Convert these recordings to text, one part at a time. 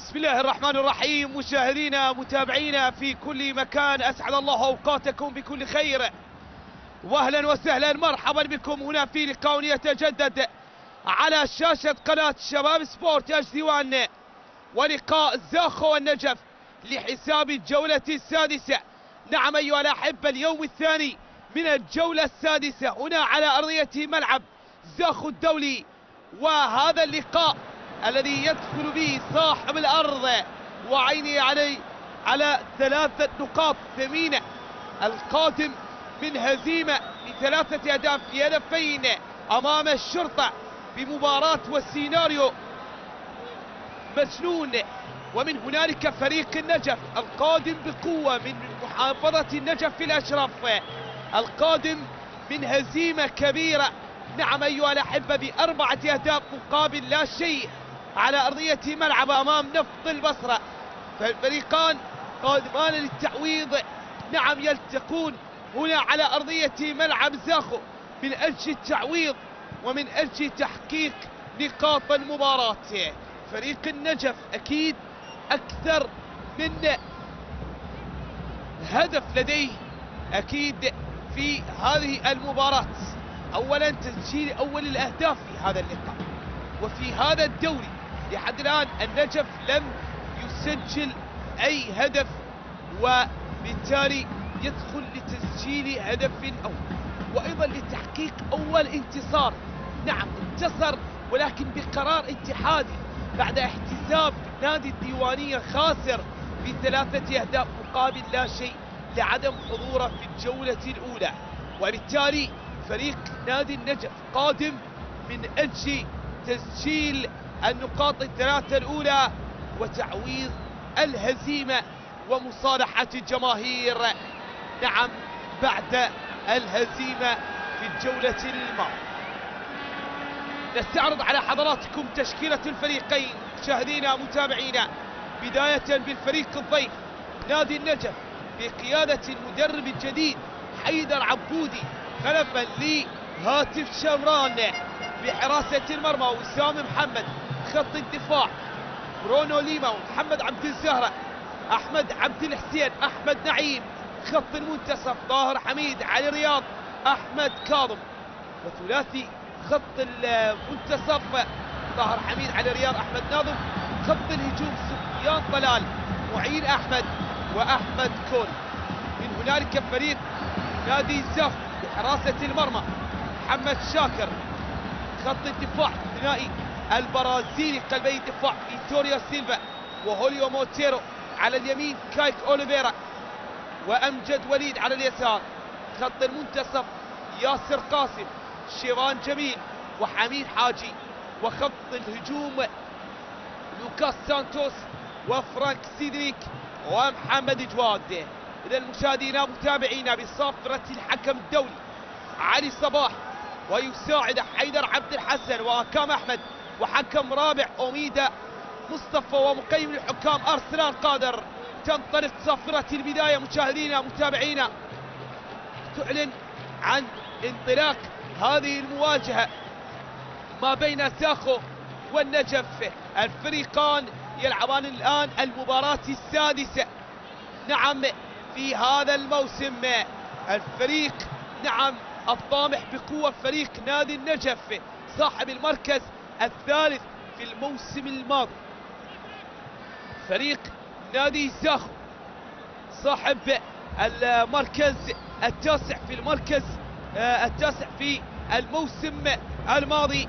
بسم الله الرحمن الرحيم. مشاهدينا متابعينا في كل مكان، أسعد الله أوقاتكم بكل خير، وأهلا وسهلا مرحبا بكم هنا في لقاء يتجدد على شاشة قناة شباب سبورت اتش دي 1، ولقاء زاخو والنجف لحساب الجولة السادسة. نعم أيها الأحبة، اليوم الثاني من الجولة السادسة هنا على أرضية ملعب زاخو الدولي، وهذا اللقاء الذي يدخل به صاحب الأرض وعيني على 3 نقاط ثمينة، القادم من هزيمة ب3 أهداف في هدفين أمام الشرطة بمباراة وسيناريو مجنون. ومن هنالك فريق النجف القادم بقوة من محافظة النجف في الأشرف، القادم من هزيمة كبيرة. نعم أيها الأحبة، ب4 أهداف مقابل لا شيء على أرضية ملعب أمام نفط البصرة. فالفريقان قادمان للتعويض، نعم يلتقون هنا على أرضية ملعب زاخو من أجل التعويض ومن أجل تحقيق نقاط المباراة. فريق النجف أكيد أكثر من هدف لديه أكيد في هذه المباراة. أولا تسجيل أول الأهداف في هذا اللقاء، وفي هذا الدوري لحد الآن النجف لم يسجل أي هدف، وبالتالي يدخل لتسجيل هدف أول وأيضا لتحقيق أول انتصار. نعم انتصر ولكن بقرار اتحادي بعد احتساب نادي الديوانية خاسر ب3 أهداف مقابل لا شيء لعدم حضوره في الجولة الأولى. وبالتالي فريق نادي النجف قادم من أجل تسجيل النقاط ال3 الأولى وتعويض الهزيمة ومصالحة الجماهير، نعم بعد الهزيمة في الجولة الماضية. نستعرض على حضراتكم تشكيلة الفريقين مشاهدينا متابعينا، بداية بالفريق الضيف نادي النجف بقيادة المدرب الجديد حيدر عبودي، خلفا لهاتف شمران، بحراسة المرمى وسام محمد، خط الدفاع برونو ليما ومحمد عبد الزهرة، أحمد عبد الحسين، أحمد نعيم، خط المنتصف ظاهر حميد، علي رياض، أحمد كاظم، وثلاثي خط المنتصف ظاهر حميد، علي رياض، أحمد ناظم، خط الهجوم سفيان طلال، معين أحمد وأحمد كول. من هنالك فريق نادي زاخو بحراسة المرمى محمد شاكر، خط الدفاع الثنائي البرازيلي قلبي الدفاع فيتوريو سيلفا وهوليو موتيرو، على اليمين كايك أوليفيرا وأمجد وليد على اليسار، خط المنتصف ياسر قاسم، شيران جميل وحميد حاجي، وخط الهجوم لوكاس سانتوس وفرانك سيدريك ومحمد جواد. إذا مشاهدينا متابعينا بصافرة الحكم الدولي علي صباح، ويساعد حيدر عبد الحسن وأكام أحمد، وحكم رابع أميدة مصطفى، ومقيم الحكام أرسلان قادر. تنطلق صافرة البداية مشاهدينا متابعينا، تعلن عن انطلاق هذه المواجهة ما بين زاخو والنجف. الفريقان يلعبان الآن المباراة السادسة نعم في هذا الموسم. الفريق نعم الطامح بقوة فريق نادي النجف صاحب المركز الثالث في الموسم الماضي. فريق نادي زاخو صاحب المركز التاسع في المركز التاسع في الموسم الماضي.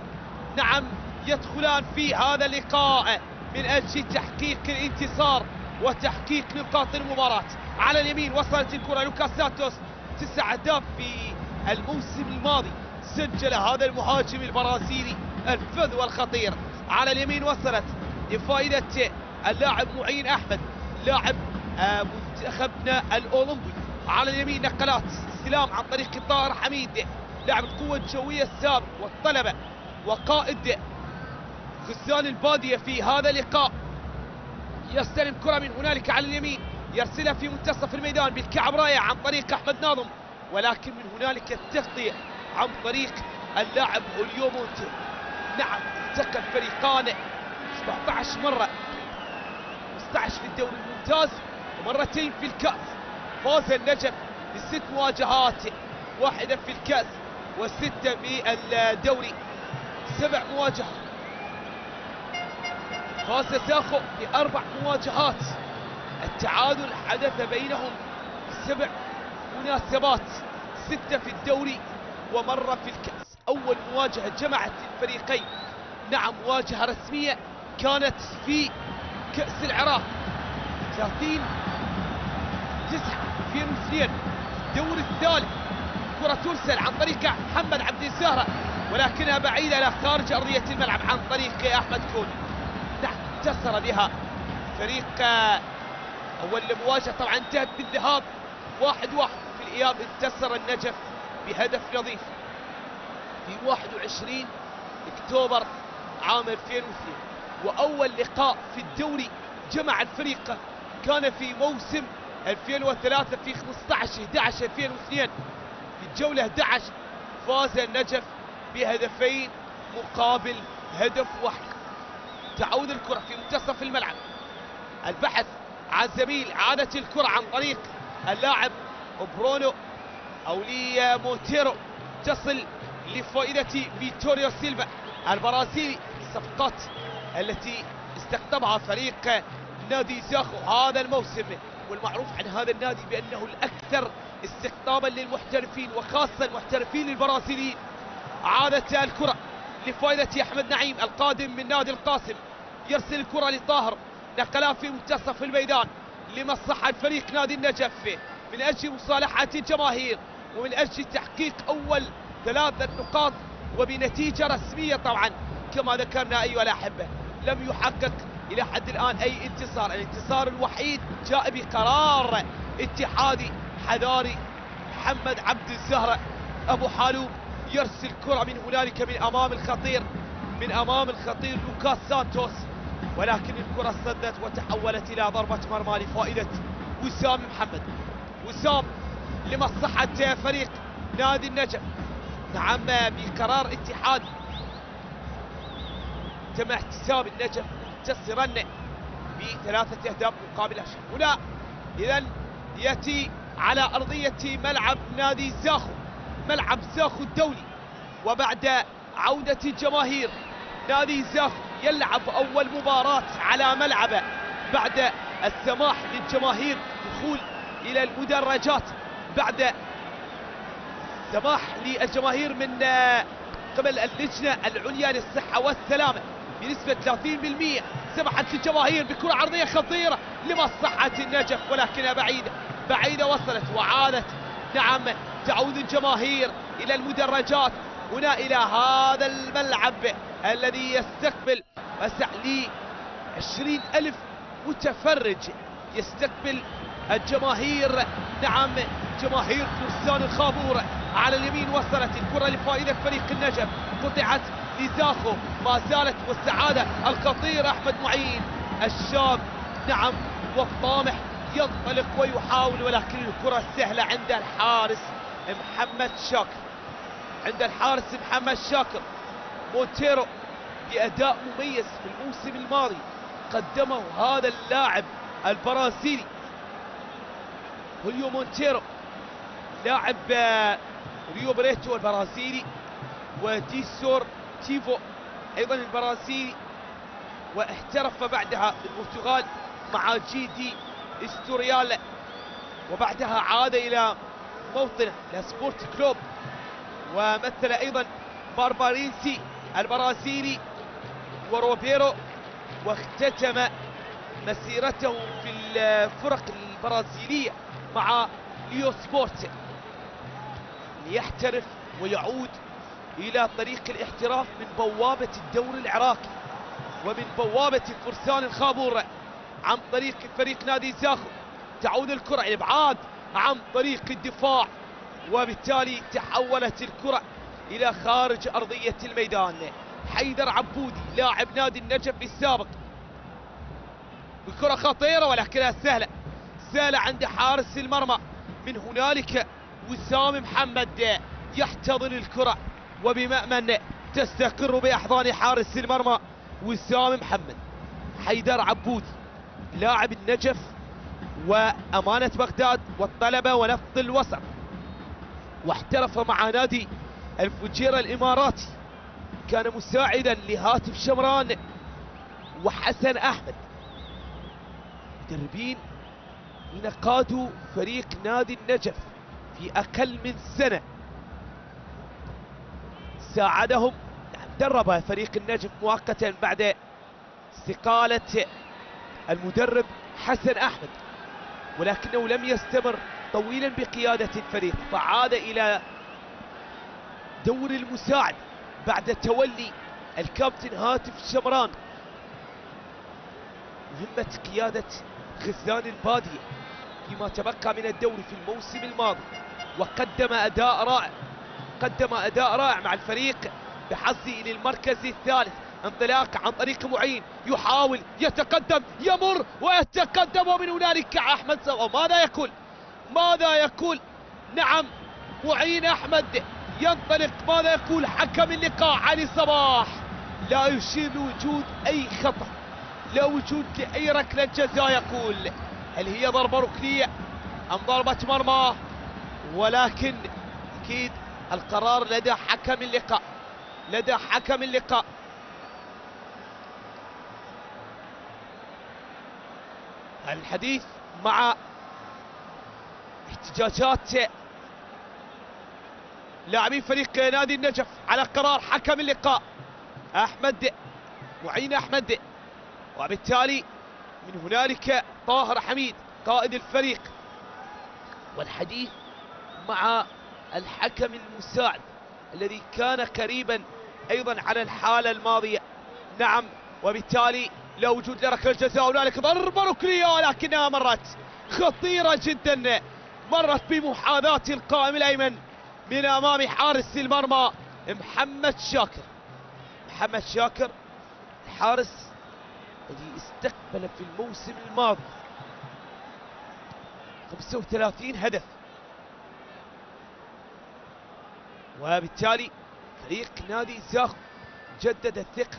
نعم يدخلان في هذا اللقاء من أجل تحقيق الانتصار وتحقيق نقاط المباراة. على اليمين وصلت الكرة لوكاس سانتوس، 9 أهداف في الموسم الماضي سجل هذا المهاجم البرازيلي الفذ والخطير. على اليمين وصلت لفائدة اللاعب معين أحمد لاعب منتخبنا الأولمبي. على اليمين نقلات استلام عن طريق طاهر حميد لاعب القوة الجوية السابق والطلبة وقائد غزال البادية في هذا اللقاء. يستلم كرة من هنالك على اليمين، يرسلها في منتصف الميدان بالكعب رائع عن طريق أحمد ناظم، ولكن من هنالك التغطية عن طريق اللاعب هوليو مونتي. نعم التقى الفريقان 17 مرة 15 في الدوري الممتاز ومرتين في الكأس. فاز النجف ب6 مواجهات، 1 في الكأس و6 في الدوري. 7 مواجهات. فاز زاخو ب4 مواجهات. التعادل حدث بينهم 7 مناسبات، 6 في الدوري ومرة في الكأس. أول مواجهة جمعت الفريقين، نعم مواجهة رسمية كانت في كأس العراق 30/9/2002. الدور الثالث كرة ترسل عن طريق محمد عبد الزهرة ولكنها بعيدة إلى خارج أرضية الملعب عن طريق أحمد كوني. نعم انتصر بها فريق. أول مواجهة طبعا انتهت بالذهاب 1-1. في الإياب انتصر النجف بهدف نظيف في 21 أكتوبر عام 2002. وأول لقاء في الدوري جمع الفريق كان في موسم 2003 في 15/11/2002. في الجولة 11 فاز النجف بهدفين مقابل هدف واحد. تعود الكرة في منتصف الملعب، البحث عن زميل، عادت الكرة عن طريق اللاعب برونو أو لمونتيرو، تصل لفائدة فيتوريو سيلفا البرازيلي. الصفقات التي استقطبها فريق نادي زاخو هذا الموسم، والمعروف عن هذا النادي بأنه الأكثر استقطابا للمحترفين وخاصة المحترفين البرازيليين. عادت الكرة لفائدة أحمد نعيم القادم من نادي القاسم، يرسل الكرة لطاهر، نقلها في منتصف الميدان لمصلحة فريق نادي النجف من أجل مصالحة الجماهير ومن أجل تحقيق أول 3 نقاط وبنتيجة رسمية. طبعا كما ذكرنا أيها الأحبة لم يحقق إلى حد الآن أي انتصار، الانتصار الوحيد جاء بقرار اتحادي حذاري. محمد عبد الزهرة أبو حالوب يرسل كرة من هنالك من أمام الخطير لوكاس سانتوس، ولكن الكرة صدت وتحولت إلى ضربة مرمى لفائدة وسام محمد. وسام لمصلحة فريق نادي النجف. نعم بقرار اتحادي تم احتساب النجف منتصرا ب3 أهداف مقابل 10. هنا إذن يأتي على أرضية ملعب نادي زاخو، ملعب زاخو الدولي، وبعد عودة الجماهير نادي زاخو يلعب أول مباراة على ملعبه بعد السماح للجماهير دخول إلى المدرجات، بعد سماح للجماهير من قبل اللجنة العليا للصحة والسلامة بنسبة 30%. سمحت للجماهير بكرة عرضية خطيرة لمصلحة النجف ولكنها بعيدة وصلت وعادت. نعم تعود الجماهير إلى المدرجات هنا إلى هذا الملعب الذي يستقبل وسع لي 20,000 متفرج يستقبل الجماهير. نعم جماهير فرسان الخابور. على اليمين وصلت الكرة لفائدة فريق النجف، قطعت لزاخو، ما زالت والسعادة الخطير أحمد معين الشاب نعم والطامح ينطلق ويحاول، ولكن الكرة سهلة عند الحارس محمد شاكر. مونتيرو بأداء مميز في الموسم الماضي قدمه هذا اللاعب البرازيلي هوليو مونتيرو، لاعب ريو بريتو البرازيلي وديسور تيفو ايضا البرازيلي، واحترف بعدها في البرتغال مع جي دي استوريال، وبعدها عاد الى موطنه لسبورت كلوب، ومثل ايضا باربارينسي البرازيلي وروبيرو، واختتم مسيرته في الفرق البرازيلية مع ليو سبورت ليحترف ويعود إلى طريق الاحتراف من بوابة الدوري العراقي ومن بوابة فرسان الخابور عن طريق فريق نادي زاخو. تعود الكرة الإبعاد عن طريق الدفاع، وبالتالي تحولت الكرة إلى خارج أرضية الميدان. حيدر عبودي لاعب نادي النجف السابق بكرة خطيرة ولكنها سهلة عند حارس المرمى. من هنالك وسام محمد يحتضن الكرة وبمأمن تستقر بأحضان حارس المرمى وسام محمد. حيدر عبودي لاعب النجف وأمانة بغداد والطلبة ونفط الوسط، واحترف مع نادي الفجيرة الإماراتي، كان مساعدا لهاتف شمران وحسن أحمد، مدربين من قادوا فريق نادي النجف في أقل من سنة. ساعدهم، درب فريق النجف مؤقتا بعد استقالة المدرب حسن أحمد، ولكنه لم يستمر طويلا بقيادة الفريق، فعاد إلى دور المساعد بعد تولي الكابتن هاتف شمران مهمة قيادة غزلان البادية فيما تبقى من الدوري في الموسم الماضي، وقدم أداء رائع مع الفريق بحظه إلى المركز الثالث. انطلاق عن طريق معين، يحاول يتقدم، يمر ويتقدم، ومن هنالك أحمد ماذا يقول؟ نعم، معين أحمد ينطلق. ماذا يقول حكم اللقاء علي صباح؟ لا يشير لوجود أي خطأ، لا وجود لأي ركلة جزاء. يقول هل هي ضربة ركنية أم ضربة مرمى؟ ولكن أكيد القرار لدى حكم اللقاء. الحديث مع احتجاجات لاعبين فريق نادي النجف على قرار حكم اللقاء معين أحمد، وبالتالي من هنالك طاهر حميد قائد الفريق، والحديث مع الحكم المساعد الذي كان قريبا أيضا على الحالة الماضية. نعم، وبالتالي لا وجود لركلة جزاء. هنالك ضربة ركنية ولكنها مرت خطيرة جدا، مرت بمحاذاة القائم الأيمن من أمام حارس المرمى محمد شاكر الحارس الذي استقبل في الموسم الماضي 35 هدف، وبالتالي فريق نادي زاخو جدد الثقة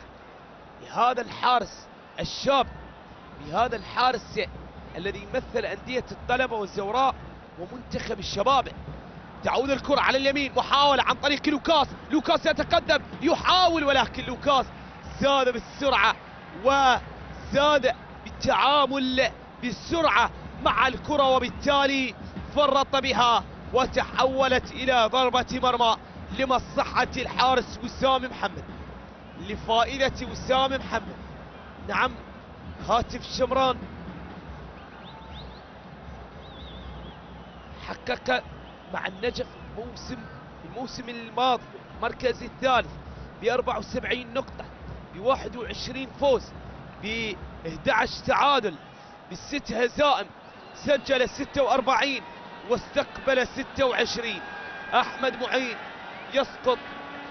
بهذا الحارس الشاب، بهذا الحارس الذي يمثل أندية الطلبة والزوراء ومنتخب الشباب. تعود الكرة على اليمين، محاولة عن طريق لوكاس يتقدم، يحاول، ولكن لوكاس زاد بالسرعة وزاد بالتعامل بالسرعة مع الكرة، وبالتالي فرط بها وتحولت إلى ضربة مرمى لمصلحة الحارس وسام محمد، لفائدة وسام محمد. نعم، هاتف شمران حقق مع النجف الموسم الماضي المركز الثالث ب 74 نقطة، ب 21 فوز، ب 11 تعادل، ب6 هزائم، سجل 46 واستقبل 26. أحمد معين يسقط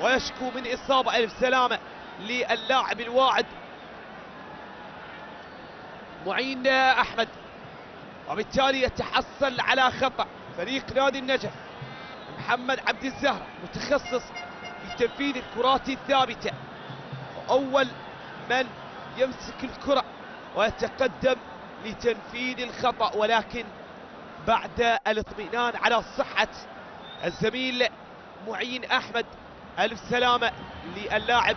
ويشكو من إصابة، ألف سلامة للاعب الواعد معين أحمد، وبالتالي يتحصل على خطأ فريق نادي النجف. محمد عبد الزهرة متخصص في تنفيذ الكرات الثابتة، وأول من يمسك الكرة ويتقدم لتنفيذ الخطأ، ولكن بعد الاطمئنان على صحة الزميل معين أحمد. ألف سلامة للاعب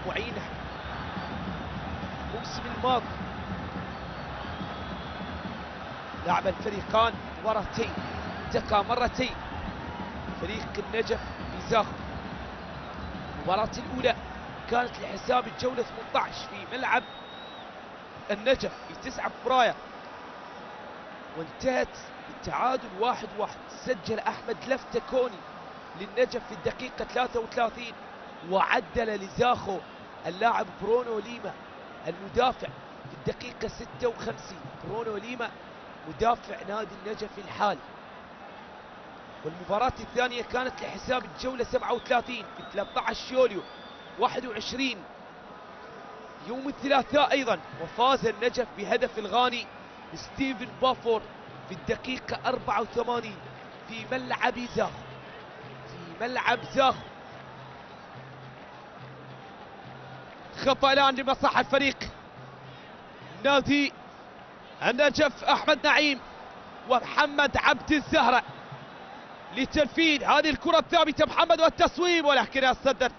معين أحمد. الموسم الماضي لعب الفريقان مباراتين، التقى مرتين فريق النجف بزاخو. المباراة الأولى كانت لحساب الجولة 18 في ملعب النجف في 9 فبراير، وانتهت بالتعادل 1-1. سجل أحمد لفتة كوني للنجف في الدقيقة 33، وعدل لزاخو اللاعب برونو ليما المدافع في الدقيقة 56. برونو ليما مدافع نادي النجف الحالي. والمباراة الثانية كانت لحساب الجولة 37 في 13 يوليو 21 يوم الثلاثاء أيضا، وفاز النجف بهدف الغاني ستيفن بافور في الدقيقة 84 في ملعب زاخو. خطأ الآن لمصلحة الفريق نادي النجف أحمد نعيم ومحمد عبد الزهرة لتنفيذ هذه الكرة الثابتة. محمد والتصويب، ولكنها صدت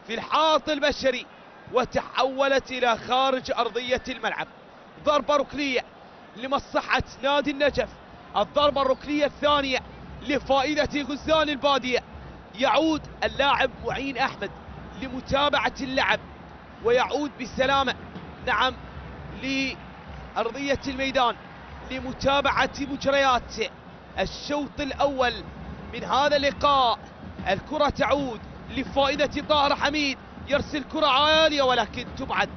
في الحائط البشري وتحولت إلى خارج أرضية الملعب. ضربة ركنية لمصلحة نادي النجف، الضربة الركنية الثانية لفائدة غزال البادية. يعود اللاعب معين أحمد لمتابعة اللعب ويعود بسلامة، نعم، لأرضية الميدان لمتابعة مجريات الشوط الأول من هذا اللقاء. الكرة تعود لفائدة طاهر حميد، يرسل كرة عالية ولكن تبعد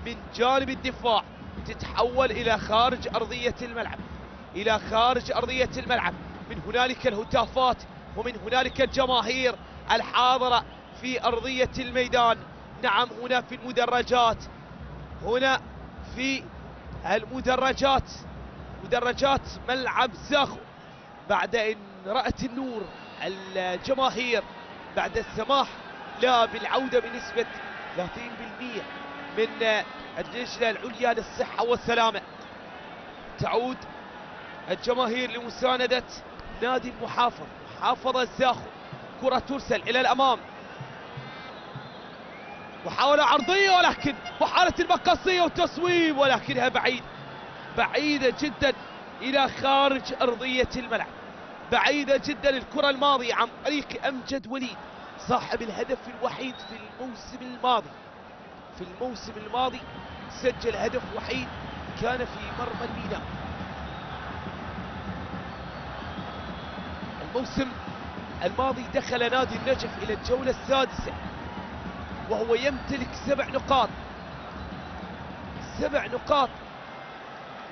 من جانب الدفاع، تتحول إلى خارج أرضية الملعب، إلى خارج أرضية الملعب. من هنالك الهتافات ومن هنالك الجماهير الحاضرة في أرضية الميدان. نعم، هنا في المدرجات، هنا في المدرجات، مدرجات ملعب زاخو، بعد أن رأت النور الجماهير بعد السماح لا بالعودة بنسبة 30% من اللجنة العليا للصحة والسلامة. تعود الجماهير لمساندة نادي المحافظ، محافظة زاخو. كرة ترسل إلى الأمام، محاولة عرضية ولكن محاولة المقصية وتصويب، ولكنها بعيدة جدا إلى خارج أرضية الملعب، بعيدة جدا. الكرة الماضية عن طريق أمجد وليد صاحب الهدف الوحيد في الموسم الماضي، سجل هدف وحيد كان في مرمى الميدان. الموسم الماضي دخل نادي النجف إلى الجولة السادسة وهو يمتلك 7 نقاط، 7 نقاط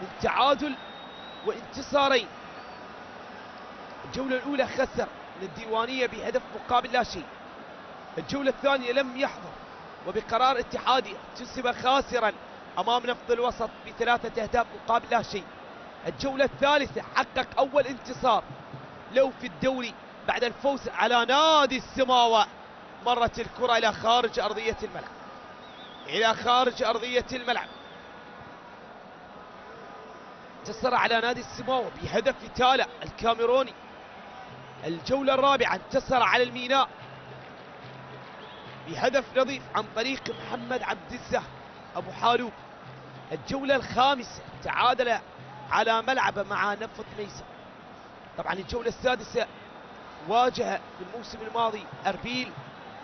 من تعادل وانتصارين. الجولة الأولى خسر من الديوانية بهدف مقابل لا شيء، الجولة الثانية لم يحضر وبقرار اتحادي احتسب خاسرا أمام نفط الوسط ب3 أهداف مقابل لا شيء. الجولة الثالثة حقق أول انتصار له في الدوري بعد الفوز على نادي السماوة. مرت الكرة إلى خارج أرضية الملعب، إلى خارج أرضية الملعب. انتصر على نادي السماوة بهدف تالا الكاميروني. الجولة الرابعة انتصر على الميناء بهدف نظيف عن طريق محمد عبد الزهر أبو حالوب. الجولة الخامسة تعادل على ملعبه مع نفط ميسر. طبعا الجولة السادسة واجه في الموسم الماضي أربيل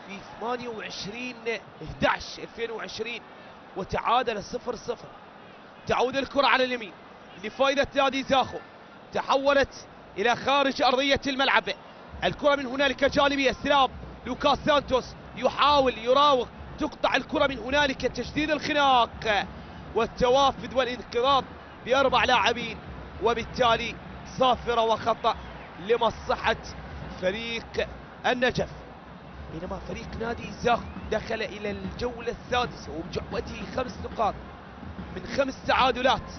في 28/11/2020 وتعادل 0-0. تعود الكرة على اليمين لفائدة نادي زاخو، تحولت إلى خارج أرضية الملعب. الكرة من هنالك جانبية، استلام لوكاس سانتوس يحاول يراوغ، تقطع الكرة من هنالك، تشديد الخناق والتوافد والانقضاض ب4 لاعبين، وبالتالي صافرة وخطأ لمصلحة فريق النجف. بينما فريق نادي زاخو دخل إلى الجولة السادسة وبجعبته 5 نقاط من 5 تعادلات،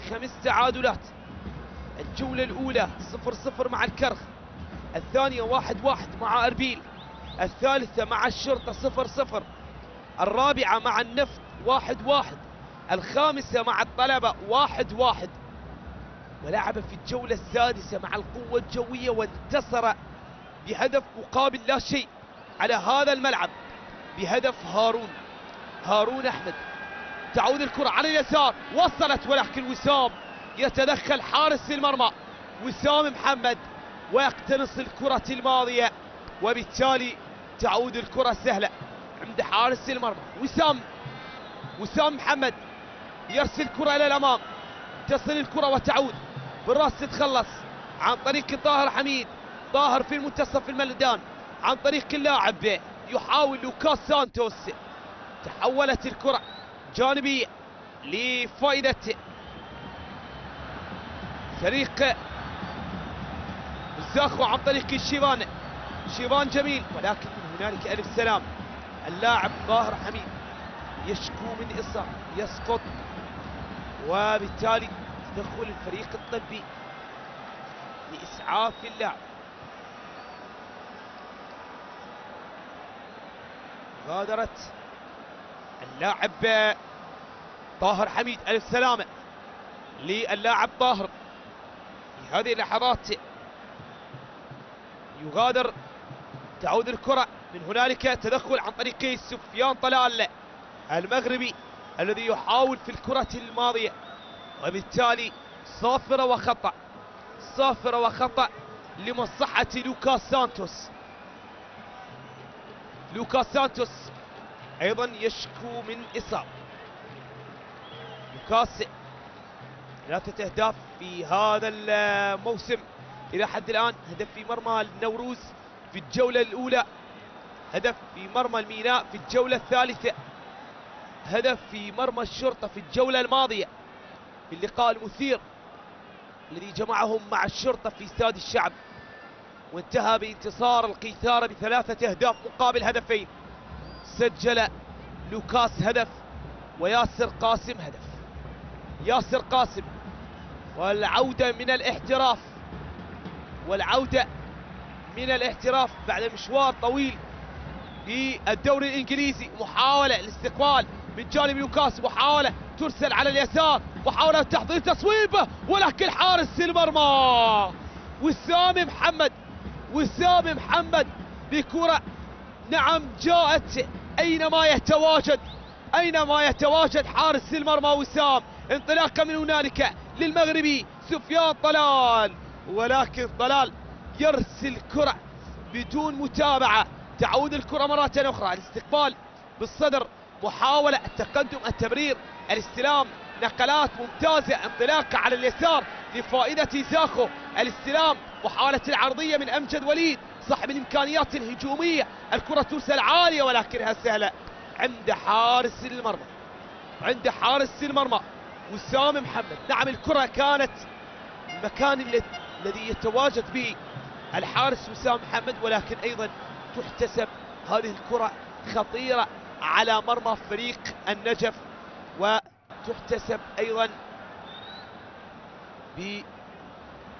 5 تعادلات. الجولة الأولى 0-0 مع الكرخ، الثانية 1-1 مع أربيل، الثالثة مع الشرطة 0-0، الرابعة مع النفط 1-1، الخامسة مع الطلبة 1-1. ولعب في الجولة السادسة مع القوة الجوية وانتصر بهدف مقابل لا شيء على هذا الملعب بهدف هارون أحمد. تعود الكرة على اليسار، وصلت ولكن وسام يتدخل، حارس المرمى وسام محمد ويقتنص الكرة الماضية، وبالتالي تعود الكرة سهلة عند حارس المرمى وسام محمد. يرسل الكرة إلى الأمام، تصل الكرة وتعود بالراس، تتخلص عن طريق طاهر حميد. طاهر في منتصف الميدان عن طريق اللاعب يحاول لوكاس سانتوس. تحولت الكرة جانبية لفائدة فريق زاخو عن طريق شيبان جميل، ولكن من هنالك ألف سلام. اللاعب طاهر حميد يشكو من إصابة، يسقط، وبالتالي تدخل الفريق الطبي لإسعاف اللاعب. غادرت اللاعب طاهر حميد، ألف سلامة. للاعب طاهر. في هذه اللحظات يغادر، تعود الكرة من هنالك تدخل عن طريق سفيان طلال المغربي الذي يحاول في الكرة الماضية، وبالتالي صافرة وخطأ، صافرة وخطأ لمصلحة لوكاس سانتوس. لوكاس سانتوس أيضا يشكو من إصابة. لوكاس 3 أهداف في هذا الموسم إلى حد الآن، هدف في مرمى النوروز في الجولة الأولى، هدف في مرمى الميناء في الجولة الثالثة، هدف في مرمى الشرطة في الجولة الماضية في اللقاء المثير الذي جمعهم مع الشرطة في استاد الشعب، وانتهى بانتصار القيثارة ب3 أهداف مقابل هدفين. سجل لوكاس هدف وياسر قاسم هدف. ياسر قاسم والعودة من الاحتراف، والعودة من الاحتراف بعد مشوار طويل في الدوري الانجليزي. محاولة الاستقبال من جانب لوكاس، محاولة ترسل على اليسار، محاولة تحضير تصويبه، ولكن حارس المرمى وسام محمد، وسام محمد بكرة نعم جاءت أينما يتواجد، أينما يتواجد حارس المرمى وسام. انطلاقا من هنالك للمغربي سفيان طلال، ولكن طلال يرسل كرة بدون متابعة. تعود الكرة مرة أخرى، الاستقبال بالصدر، محاولة التقدم، التمرير، الاستلام، نقلات ممتازة، انطلاقة على اليسار لفائدة زاخو، الاستلام، محاولة العرضية من أمجد وليد صاحب الإمكانيات الهجومية، الكرة ترسل عالية ولكنها سهلة عند حارس المرمى، عند حارس المرمى وسام محمد. نعم الكرة كانت المكان الذي يتواجد به الحارس وسام محمد، ولكن أيضا تحتسب هذه الكرة خطيرة على مرمى فريق النجف، وتحتسب أيضا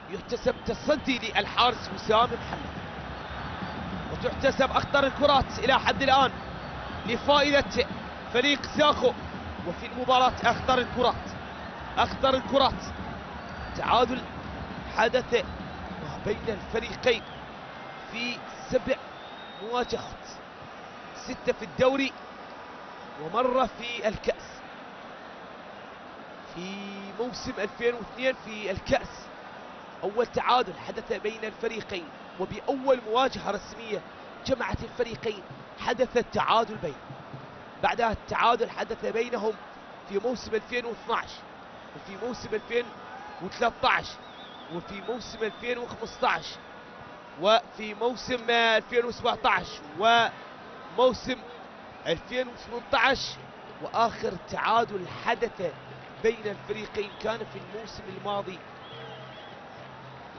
يحتسب تصدي للحارس وسام محمد، وتحتسب أخطر الكرات إلى حد الآن لفائدة فريق زاخو. وفي المباراة أخطر الكرات، أخطر الكرات. تعادل حدث ما بين الفريقين في 7 مواجهات، 6 في الدوري ومرة في الكأس. في موسم 2002 في الكأس أول تعادل حدث بين الفريقين، وبأول مواجهة رسمية جمعت الفريقين حدث التعادل بينهم. بعدها التعادل حدث بينهم في موسم 2012 وفي موسم 2013 وفي موسم 2015 وفي موسم 2017 وموسم 2018، وآخر تعادل حدث بين الفريقين كان في الموسم الماضي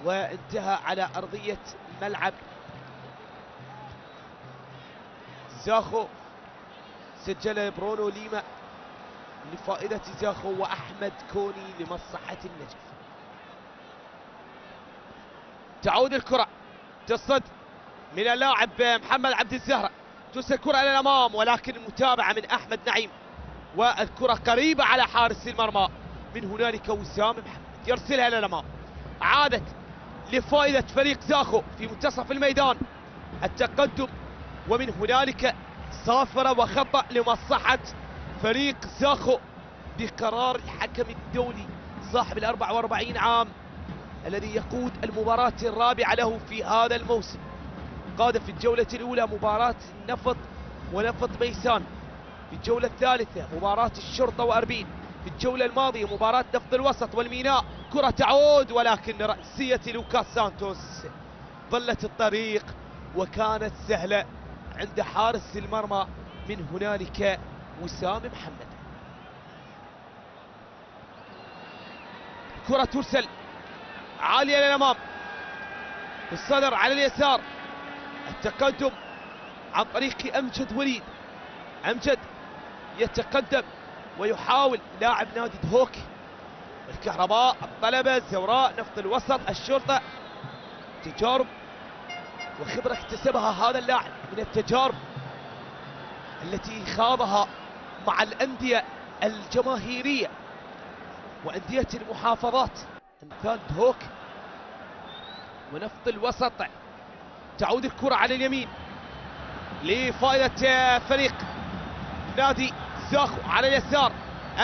وانتهى على أرضية ملعب زاخو. سجل برونو ليما لفائدة زاخو وأحمد كوني لمصلحة النجف. تعود الكرة تصد من اللاعب محمد عبد الزهرة، ترسل الكرة إلى الأمام ولكن المتابعة من أحمد نعيم، والكرة قريبة على حارس المرمى. من هنالك وسام محمد يرسلها إلى الأمام، عادت لفائدة فريق زاخو في منتصف الميدان التقدم، ومن هنالك صافرة وخطأ لمصلحة فريق زاخو بقرار الحكم الدولي صاحب 44 عام الذي يقود المباراة الرابعة له في هذا الموسم. قاد في الجولة الأولى مباراة النفط ونفط ميسان، في الجولة الثالثة مباراة الشرطة وأربين، في الجولة الماضية مباراة نفط الوسط والميناء. كرة تعود ولكن رأسية لوكاس سانتوس ظلت الطريق وكانت سهلة عند حارس المرمى من هنالك وسام محمد. كرة ترسل عالية للأمام بالصدر على اليسار، التقدم عن طريق أمجد وليد. أمجد يتقدم ويحاول لاعب نادي دهوك، الكهرباء، الطلبة، الزوراء، نفط الوسط، الشرطة. تجارب وخبرة اكتسبها هذا اللاعب من التجارب التي خاضها مع الأندية الجماهيرية وأندية المحافظات أمثال دهوك ونفط الوسط. تعود الكرة على اليمين لفائدة فريق نادي زاخو. على اليسار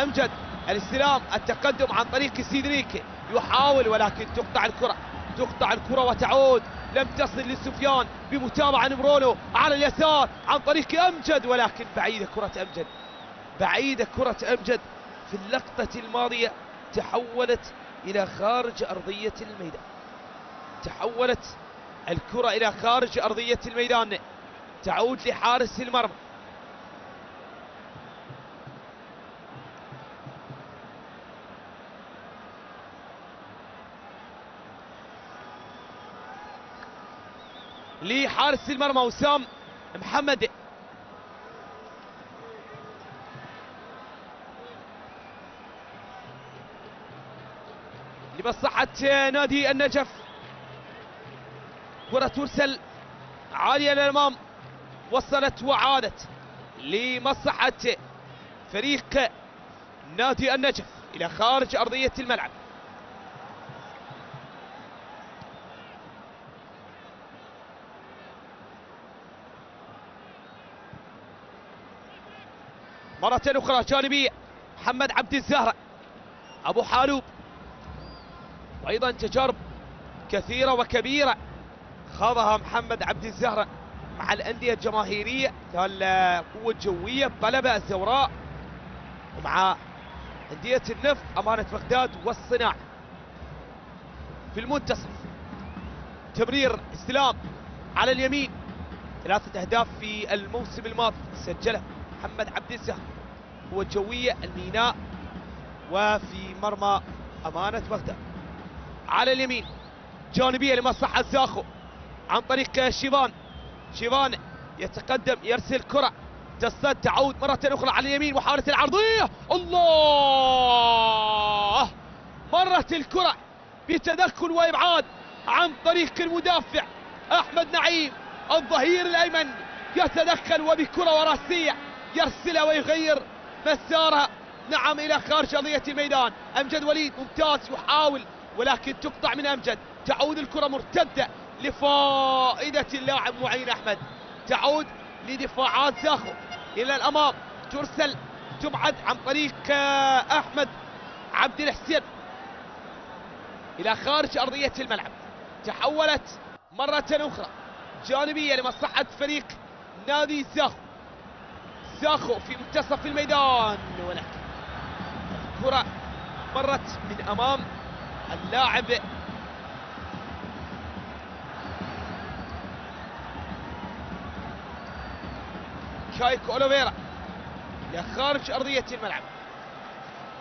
أمجد، الاستلام، التقدم عن طريق سيدريك، يحاول ولكن تقطع الكرة وتعود، لم تصل لسفيان بمتابعة برونو على اليسار عن طريق أمجد، ولكن بعيدة كرة أمجد في اللقطة الماضية تحولت إلى خارج أرضية الميدان. تحولت الكرة إلى خارج أرضية الميدان، تعود لحارس المرمى. لحارس المرمى وسام محمد. لمصلحة نادي النجف، كرة ترسل عالية للأمام، وصلت وعادت لمصلحة فريق نادي النجف إلى خارج أرضية الملعب. مرة أخرى جانبية، محمد عبد الزهرة أبو حالوب، وأيضا تجارب كثيرة وكبيرة خاضها محمد عبد الزهرة مع الأندية الجماهيرية مثل قوة جوية طلبة الزوراء، ومع أندية النفط أمانة بغداد والصناعة. في المنتصف تمرير استلام على اليمين، 3 أهداف في الموسم الماضي سجلها محمد عبد الزهرة، قوة جوية الميناء وفي مرمى أمانة بغداد. على اليمين جانبية لمصلحة زاخو عن طريق شيفان يتقدم، يرسل كرة تصد، تعود مرة أخرى على اليمين، محاولة العرضية، الله! مرت الكرة بتدخل وإبعاد عن طريق المدافع أحمد نعيم، الظهير الأيمن يتدخل وبكرة وراسية يرسلها ويغير مسارها، نعم، إلى خارج أرضية الميدان. أمجد وليد ممتاز، يحاول ولكن تقطع من أمجد، تعود الكرة مرتدة لفائدة اللاعب معين أحمد، تعود لدفاعات زاخو إلى الأمام، ترسل تبعد عن طريق أحمد عبد الحسين إلى خارج أرضية الملعب. تحولت مرة أخرى جانبية لمصلحة فريق نادي زاخو في منتصف الميدان، ولكن الكرة مرت من أمام اللاعب شايكو أوليفيرا إلى خارج أرضية الملعب.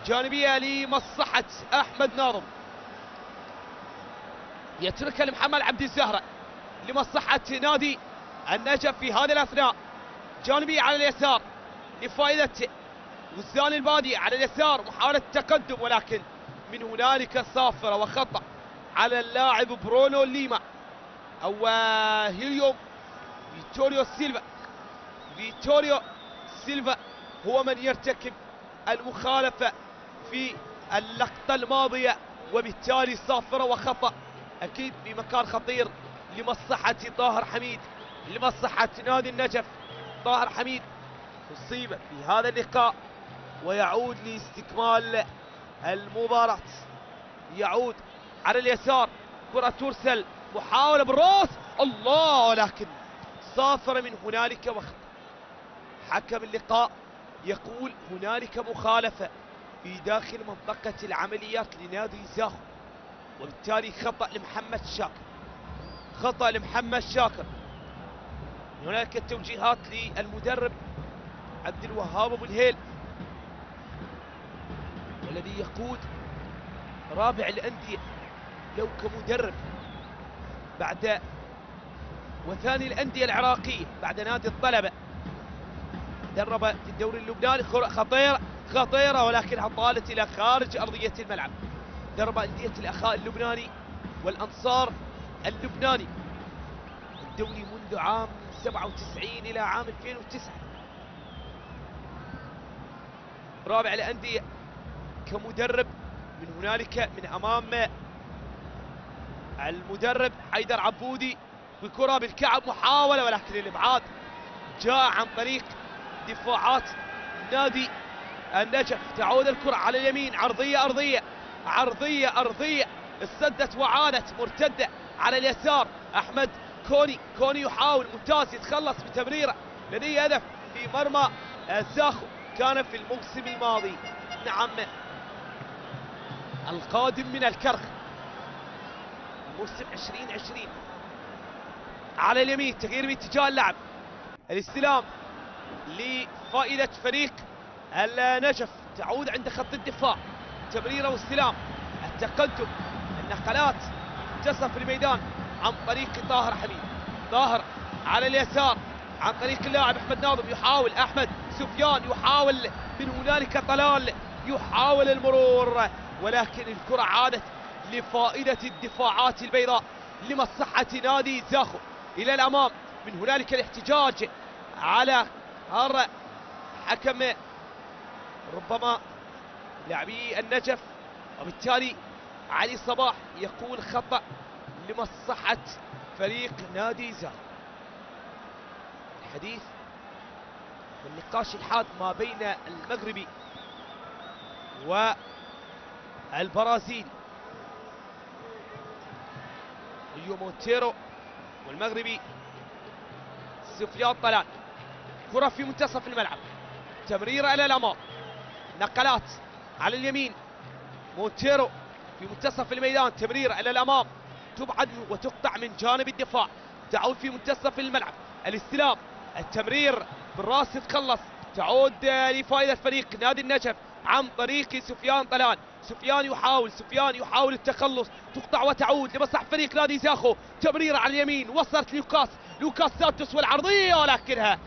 جانبية لمصلحة أحمد ناظم، يتركها لمحمد عبد الزهرة لمصلحة نادي النجف في هذه الأثناء. جانبية على اليسار لفائدة وزان البادي، على اليسار محاولة التقدم، ولكن من هنالك صافرة وخطأ على اللاعب برونو ليما أو هيليوم فيتوريو سيلفا هو من يرتكب المخالفة في اللقطة الماضية، وبالتالي صافرة وخطأ أكيد بمكان خطير لمصلحة طاهر حميد، لمصلحة نادي النجف. طاهر حميد أصيب في هذا اللقاء ويعود لاستكمال المباراة. يعود على اليسار، كرة ترسل، محاولة بالراس، الله! لكن صافر من هنالك وخطأ. حكم اللقاء يقول هنالك مخالفة في داخل منطقة العمليات لنادي زاخو، وبالتالي خطأ لمحمد شاكر. هنالك التوجيهات للمدرب عبد الوهاب أبو الهيل والذي يقود رابع الأندية لو كمدرب بعد وثاني الأندية العراقية بعد نادي الطلبة. درب في الدوري اللبناني، خطيرة ولكنها طالت إلى خارج أرضية الملعب. درب أندية الأخاء اللبناني والأنصار اللبناني الدولي منذ عام 97 إلى عام 2009. رابع الأندية كمدرب من هنالك من امام المدرب حيدر عبودي، بكرة بالكعب محاولة، ولكن الابعاد جاء عن طريق دفاعات نادي النجف. تعود الكرة على اليمين، عرضية أرضية، عرضية أرضية، استدت وعادت، مرتدة على اليسار. أحمد كوني يحاول، ممتاز، يتخلص بتمريرة، لديه هدف في مرمى زاخو، كان في الموسم الماضي. نعم، القادم من الكرخ موسم 2020. على اليمين، تغيير باتجاه اللعب، الاستلام لفائدة فريق النجف، تعود عند خط الدفاع، تمريره واستلام، التقدم، النقلات، منتصف الميدان عن طريق طاهر حبيب. طاهر على اليسار عن طريق اللاعب احمد ناظم، يحاول احمد سفيان، يحاول من هنالك طلال، يحاول المرور، ولكن الكرة عادت لفائدة الدفاعات البيضاء لمصلحة نادي زاخو. الى الامام، من هنالك الاحتجاج على حكم ربما لاعبي النجف، وبالتالي علي صباح يقول خطأ لمصلحة فريق نادي زاخو. الحديث والنقاش الحاد ما بين المغربي والبرازيلي، ريو مونتيرو، والمغربي سفيان طلال. كرة في منتصف الملعب، تمريرة إلى الأمام، نقلات على اليمين، مونتيرو في منتصف الميدان، تمريرة إلى الأمام، تبعد وتقطع من جانب الدفاع، تعود في منتصف الملعب، الاستلام، التمرير بالراس، يتخلص، تعود لفائدة فريق نادي النجف عن طريق سفيان طلال. سفيان يحاول التخلص، تقطع وتعود لمصلحة فريق نادي زاخو، تمريرة على اليمين، وصلت لوكاس سانتوس، والعرضية ولكنها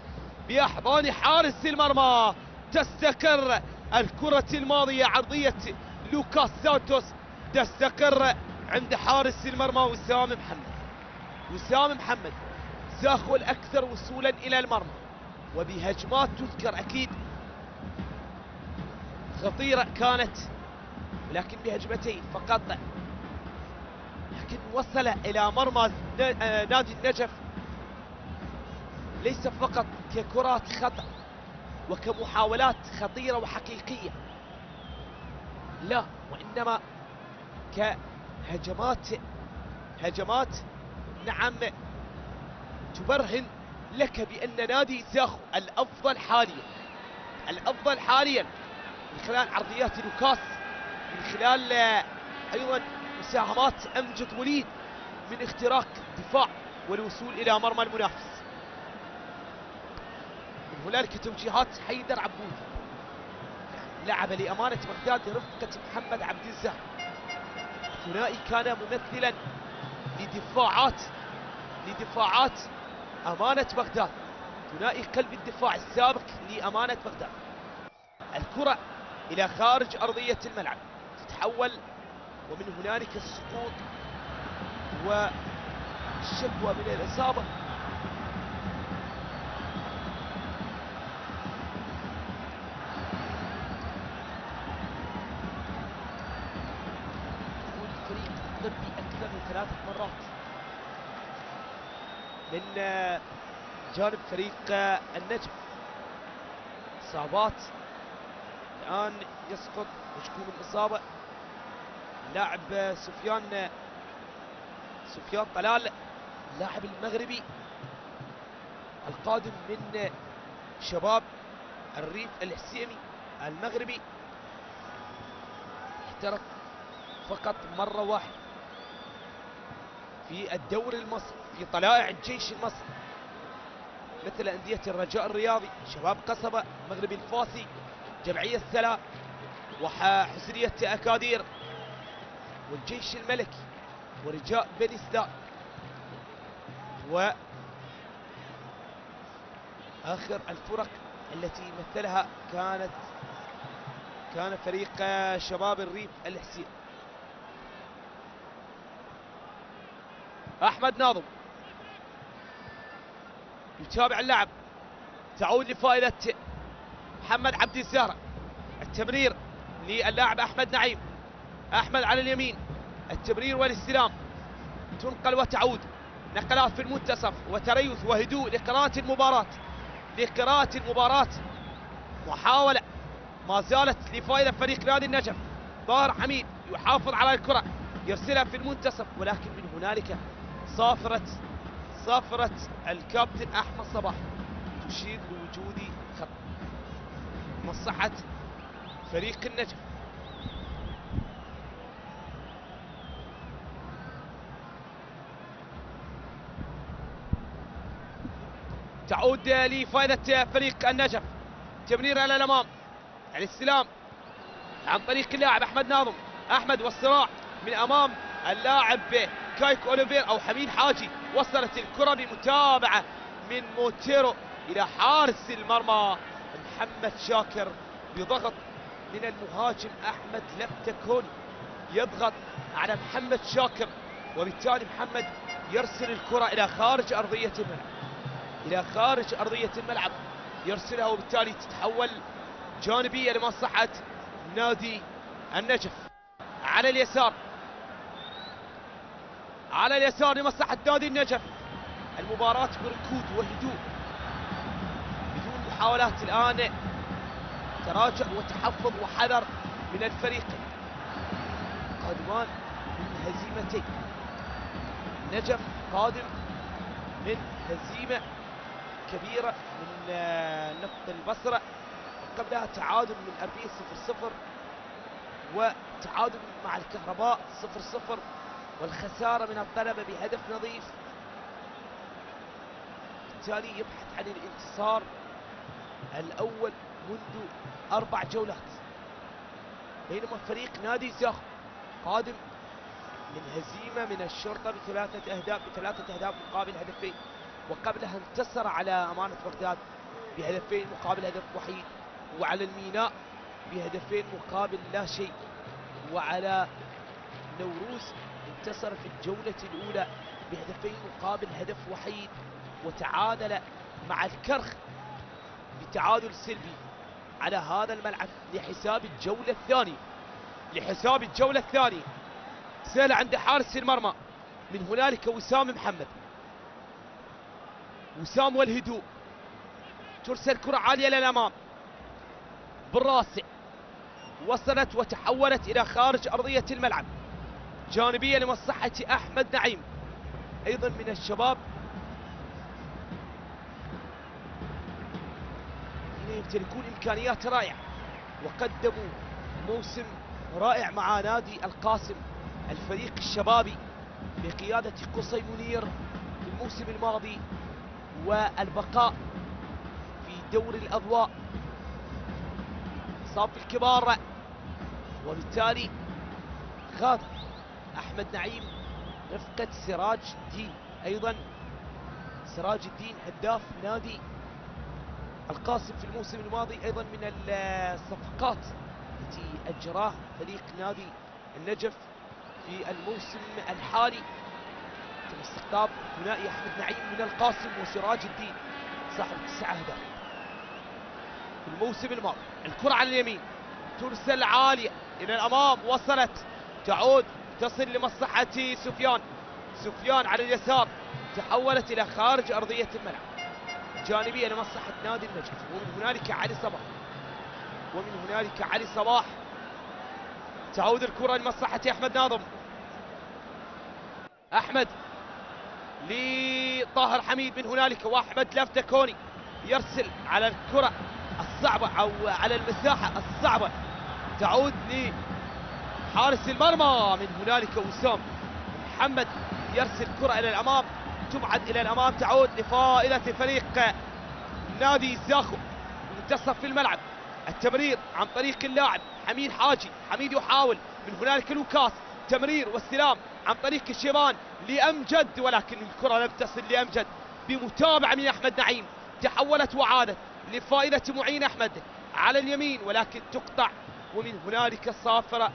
بأحضان حارس المرمى. تستقر الكرة الماضية، عرضية لوكاس سانتوس، تستقر عند حارس المرمى وسام محمد. زاخو الأكثر وصولا إلى المرمى، وبهجمات تذكر أكيد خطيرة كانت، ولكن بهجمتين فقط، لكن وصل إلى مرمى نادي النجف ليس فقط ككرات خطأ وكمحاولات خطيرة وحقيقية، لا، وإنما كهجمات نعم تبرهن لك بأن نادي زاخو الأفضل حاليا من خلال عرضيات لوكاس، من خلال أيضا مساهمات أمجد وليد من اختراق دفاع والوصول إلى مرمى المنافس. من هنالك توجيهات حيدر عبودي، لعب لأمانة بغداد رفقة محمد عبد الزاهر، ثنائي كان ممثلا لدفاعات أمانة بغداد، ثنائي قلب الدفاع السابق لأمانة بغداد. الكرة إلى خارج أرضية الملعب، تتحول، ومن هنالك السقوط والشكوى من الإصابة. يكون الفريق الطبي أكثر من 3 مرات من جانب فريق النجف. إصابات، الآن يسقط مشكوم الإصابة اللاعب سفيان طلال، اللاعب المغربي القادم من شباب الريف الحسيمي المغربي، احترف فقط مرة واحدة في الدوري المصري في طلائع الجيش المصري، مثل أندية الرجاء الرياضي، شباب قصبة، مغربي الفاسي، جمعية السلام، وحسنية أكادير، والجيش الملكي، ورجاء بني سلام. وآخر الفرق التي مثلها كان فريق شباب الريف الحسين. أحمد ناظم يتابع اللعب، تعود لفائدة محمد عبد الزهرة، التمرير للاعب أحمد نعيم، أحمد على اليمين، التمرير والاستلام، تنقل وتعود، نقلات في المنتصف وتريث وهدوء لقراءة المباراة، لقراءة المباراة. محاولة ما زالت لفائدة فريق نادي النجف. طاهر حميد يحافظ على الكرة، يرسلها في المنتصف، ولكن من هنالك صافرة الكابتن أحمد صباح تشير لوجود خطأ مصلحة فريق النجف. تعود لفائدة فريق النجف، تمرير على الأمام، الاستلام عن طريق اللاعب أحمد ناظم. أحمد والصراع من أمام اللاعب كايك أوليفير أو حميد حاجي. وصلت الكرة بمتابعة من موتيرو إلى حارس المرمى محمد شاكر بضغط من المهاجم أحمد لفتكوني، يضغط على محمد شاكر، وبالتالي محمد يرسل الكرة إلى خارج أرضية الملعب، إلى خارج أرضية الملعب يرسلها، وبالتالي تتحول جانبية لمصلحة نادي النجف. على اليسار، على اليسار لمصلحة نادي النجف. المباراة بركود وهدوء بدون محاولات الآن، تراجع وتحفظ وحذر من الفريقين قادمان من هزيمتين. النجف قادم من هزيمة كبيرة من نفط البصرة، وقبلها تعادل من أربيل 0-0، وتعادل مع الكهرباء 0-0، والخسارة من الطلبة بهدف نظيف. بالتالي يبحث عن الانتصار الأول منذ 4 جولات. بينما فريق نادي زاخو قادم من هزيمة من الشرطة بثلاثة أهداف مقابل هدفين، وقبلها انتصر على أمانة بغداد بهدفين مقابل هدف وحيد، وعلى الميناء بهدفين مقابل لا شيء، وعلى نوروز انتصر في الجولة الأولى بهدفين مقابل هدف وحيد، وتعادل مع الكرخ بتعادل سلبي على هذا الملعب لحساب الجولة الثانية. سهل عند حارس المرمى، من هنالك وسام محمد. وسام والهدوء، ترسل كرة عالية للأمام بالراس، وصلت وتحولت إلى خارج أرضية الملعب، جانبية لمصلحة أحمد نعيم، أيضا من الشباب يمتلكون إمكانيات رائعة، وقدموا موسم رائع مع نادي القاسم الفريق الشبابي بقيادة قصي منير في الموسم الماضي، والبقاء في دوري الأضواء صاب الكبار، وبالتالي غادر أحمد نعيم رفقة سراج الدين. أيضا سراج الدين هداف نادي القاسم في الموسم الماضي، أيضا من الصفقات التي أجراها فريق نادي النجف في الموسم الحالي. تم استقطاب ثنائي أحمد نعيم من القاسم وسراج الدين صاحب 9 أهداف في الموسم الماضي. الكرة على اليمين ترسل عالية إلى الأمام، وصلت، تعود، تصل لمصلحة سفيان على اليسار، تحولت إلى خارج أرضية الملعب، جانبية لمصلحة نادي النجف. ومن هنالك علي صباح، تعود الكرة لمصلحة أحمد ناظم. أحمد لطاهر حميد، من هنالك وأحمد لفتكوني يرسل على الكرة الصعبة أو على المساحة الصعبة، تعود لحارس المرمى. من هنالك وسام محمد يرسل كرة إلى الأمام، تبعد إلى الأمام، تعود لفائدة فريق نادي زاخو منتصف الملعب. التمرير عن طريق اللاعب حميد حاجي، حميد يحاول، من هنالك لوكاس، تمرير واستلام عن طريق الشيبان لأمجد، ولكن الكرة لم تصل لأمجد، بمتابعة من أحمد نعيم، تحولت وعادت لفائدة معين أحمد على اليمين، ولكن تقطع. ومن هنالك صافرة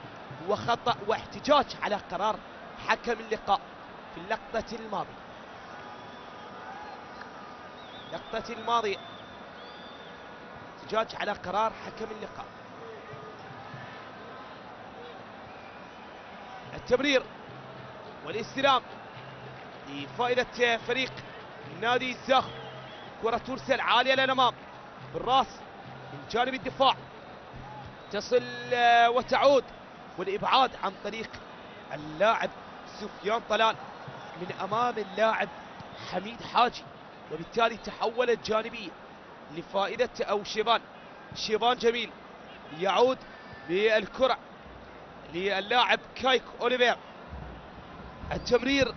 وخطأ واحتجاج على قرار حكم اللقاء في اللقطة الماضية، احتجاج على قرار حكم اللقاء. التمرير والاستلام لفائدة فريق نادي الزاخو. كرة ترسل عالية للأمام بالراس من جانب الدفاع، تصل وتعود والإبعاد عن طريق اللاعب سفيان طلال من أمام اللاعب حميد حاجي، وبالتالي تحولت جانبية لفائدة أو شيبان جميل يعود بالكرة للاعب كايك أوليفير. التمرير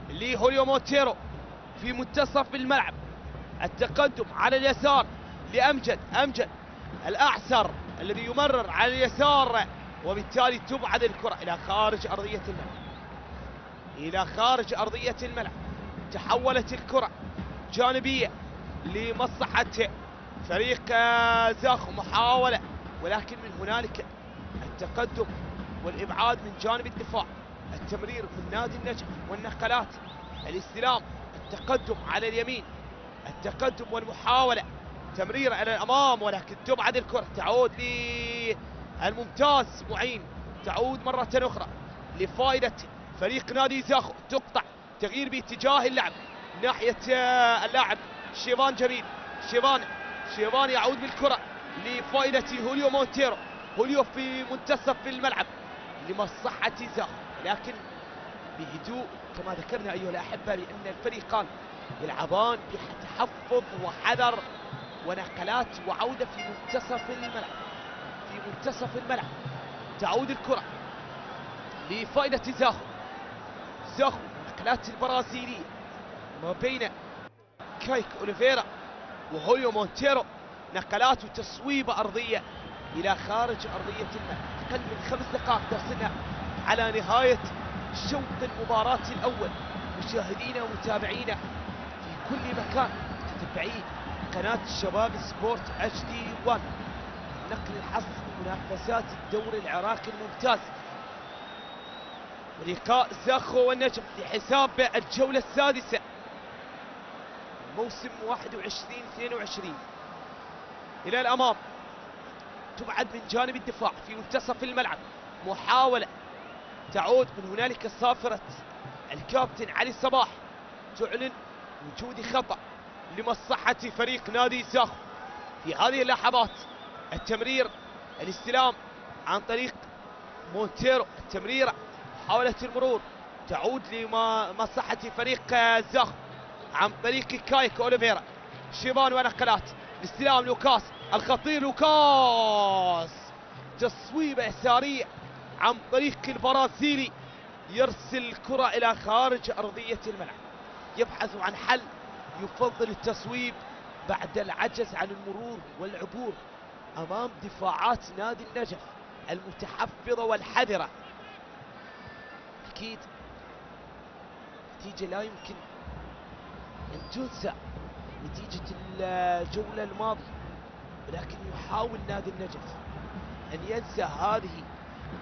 لهوليو مونتيرو في منتصف الملعب، التقدم على اليسار لأمجد الأعسر الذي يمرر على اليسار، وبالتالي تبعد الكرة إلى خارج أرضية الملعب. تحولت الكرة جانبية لمصلحة فريق زاخو، محاولة ولكن من هنالك التقدم والإبعاد من جانب الدفاع. التمرير من نادي النجف والنقلات، الاستلام، التقدم على اليمين، التقدم والمحاولة، تمرير على الأمام ولكن تبعد الكرة. تعود للممتاز معين، تعود مرة أخرى لفائدة فريق نادي زاخو. تقطع، تغيير باتجاه اللعب ناحية اللاعب شيبان جميل. شيبان يعود بالكرة لفائدة هوليو مونتيرو. هوليو في منتصف الملعب لمصلحة زاخو، لكن بهدوء كما ذكرنا أيها الأحبة بأن الفريقان يلعبان بتحفظ وحذر ونقلات وعودة في منتصف الملعب. تعود الكرة لفائدة زاخو النقلات البرازيلية ما بين كايك أوليفيرا وهوليو مونتيرو، نقلات وتصويبة أرضية إلى خارج أرضية الملعب. أقل من 5 دقائق تصلنا على نهاية شوط المباراة الأول. مشاهدينا ومتابعينا في كل مكان، متابعين قناة الشباب سبورت HD1، نقل الحصر منافسات الدوري العراقي الممتاز، لقاء زاخو والنجف لحساب الجولة السادسة موسم 21-22. إلى الأمام، تبعد من جانب الدفاع في منتصف الملعب، محاولة تعود من هنالك صافرة الكابتن علي صباح تعلن وجود خطأ لمصلحة فريق نادي زاخو في هذه اللحظات. التمرير، الاستلام عن طريق مونتيرو، التمريرة، محاولة المرور تعود لمصلحة فريق زاخو عن طريق كايك أوليفيرا. شيبان ونقلات، الاستلام لوكاس الخطير، لوكاس تصويبة يسارية عن طريق البرازيلي، يرسل الكرة إلى خارج أرضية الملعب. يبحث عن حل، يفضل التصويب بعد العجز عن المرور والعبور أمام دفاعات نادي النجف المتحفظة والحذرة. أكيد نتيجة لا يمكن أن تنسى، نتيجة الجولة الماضية، ولكن يحاول نادي النجف أن ينسى هذه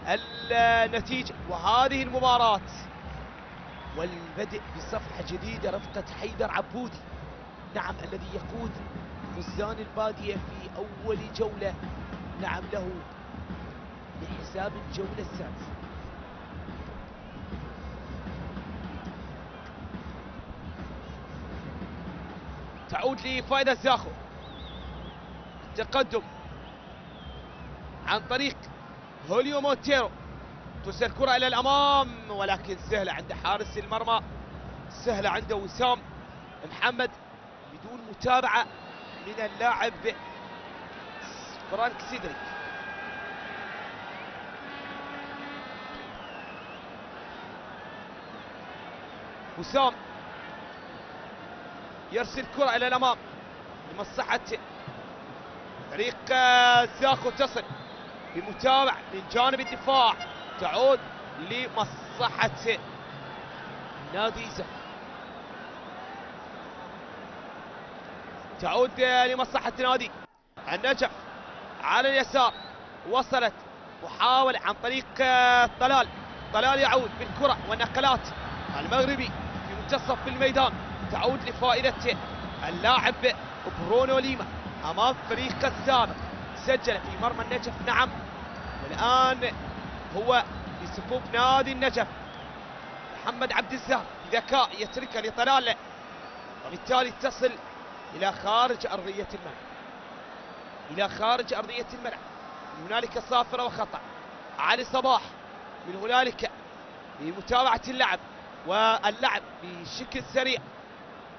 النتيجة وهذه المباراة والبدء بصفحة جديدة رفقة حيدر عبودي، نعم الذي يقود فزان البادية في أول جولة، نعم له لحساب الجولة السادسة. تعود لفائدة زاخو، التقدم عن طريق هوليو مونتيرو، ترسل كرة إلى الأمام ولكن سهلة عند حارس المرمى، سهلة عند وسام محمد بدون متابعة من اللاعب فرانك سيدريك. وسام يرسل كرة إلى الأمام لمصلحة فريق زاخو، تصل بمتابعة من جانب الدفاع، تعود لمصلحة نادي زاخو، تعود لمصلحة نادي النجف على اليسار. وصلت محاولة عن طريق طلال يعود بالكرة والنقلات، المغربي في منتصف الميدان، تعود لفائدة اللاعب برونو ليما أمام فريق السابق، سجل في مرمى النجف نعم، والآن هو في صفوف نادي النجف. محمد عبد الزهر بذكاء يتركها لطلال، وبالتالي تصل إلى خارج أرضية الملعب، إلى خارج أرضية الملعب. من هنالك صافرة وخطأ. علي صباح من هنالك بمتابعة اللعب واللعب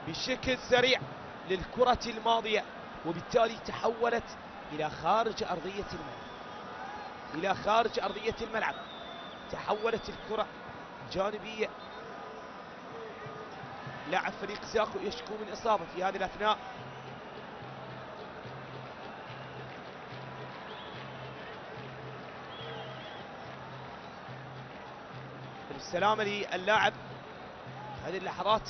بشكل سريع للكرة الماضية، وبالتالي تحولت إلى خارج أرضية الملعب، إلى خارج أرضية الملعب. تحولت الكرة جانبية. لاعب فريق زاخو يشكو من إصابة في هذه الأثناء. السلامة للاعب في هذه اللحظات.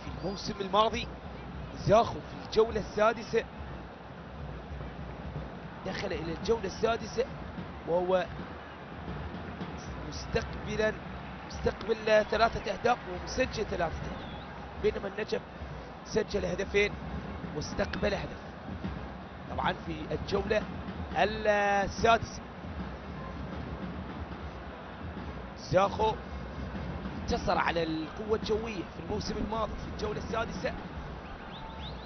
في الموسم الماضي زاخو في الجولة السادسة دخل إلى الجولة السادسة وهو مستقبل 3 أهداف ومسجل 3 أهداف، بينما النجف سجل هدفين واستقبل هدف. طبعا في الجولة السادسة زاخو انتصر على القوة الجوية في الموسم الماضي في الجولة السادسة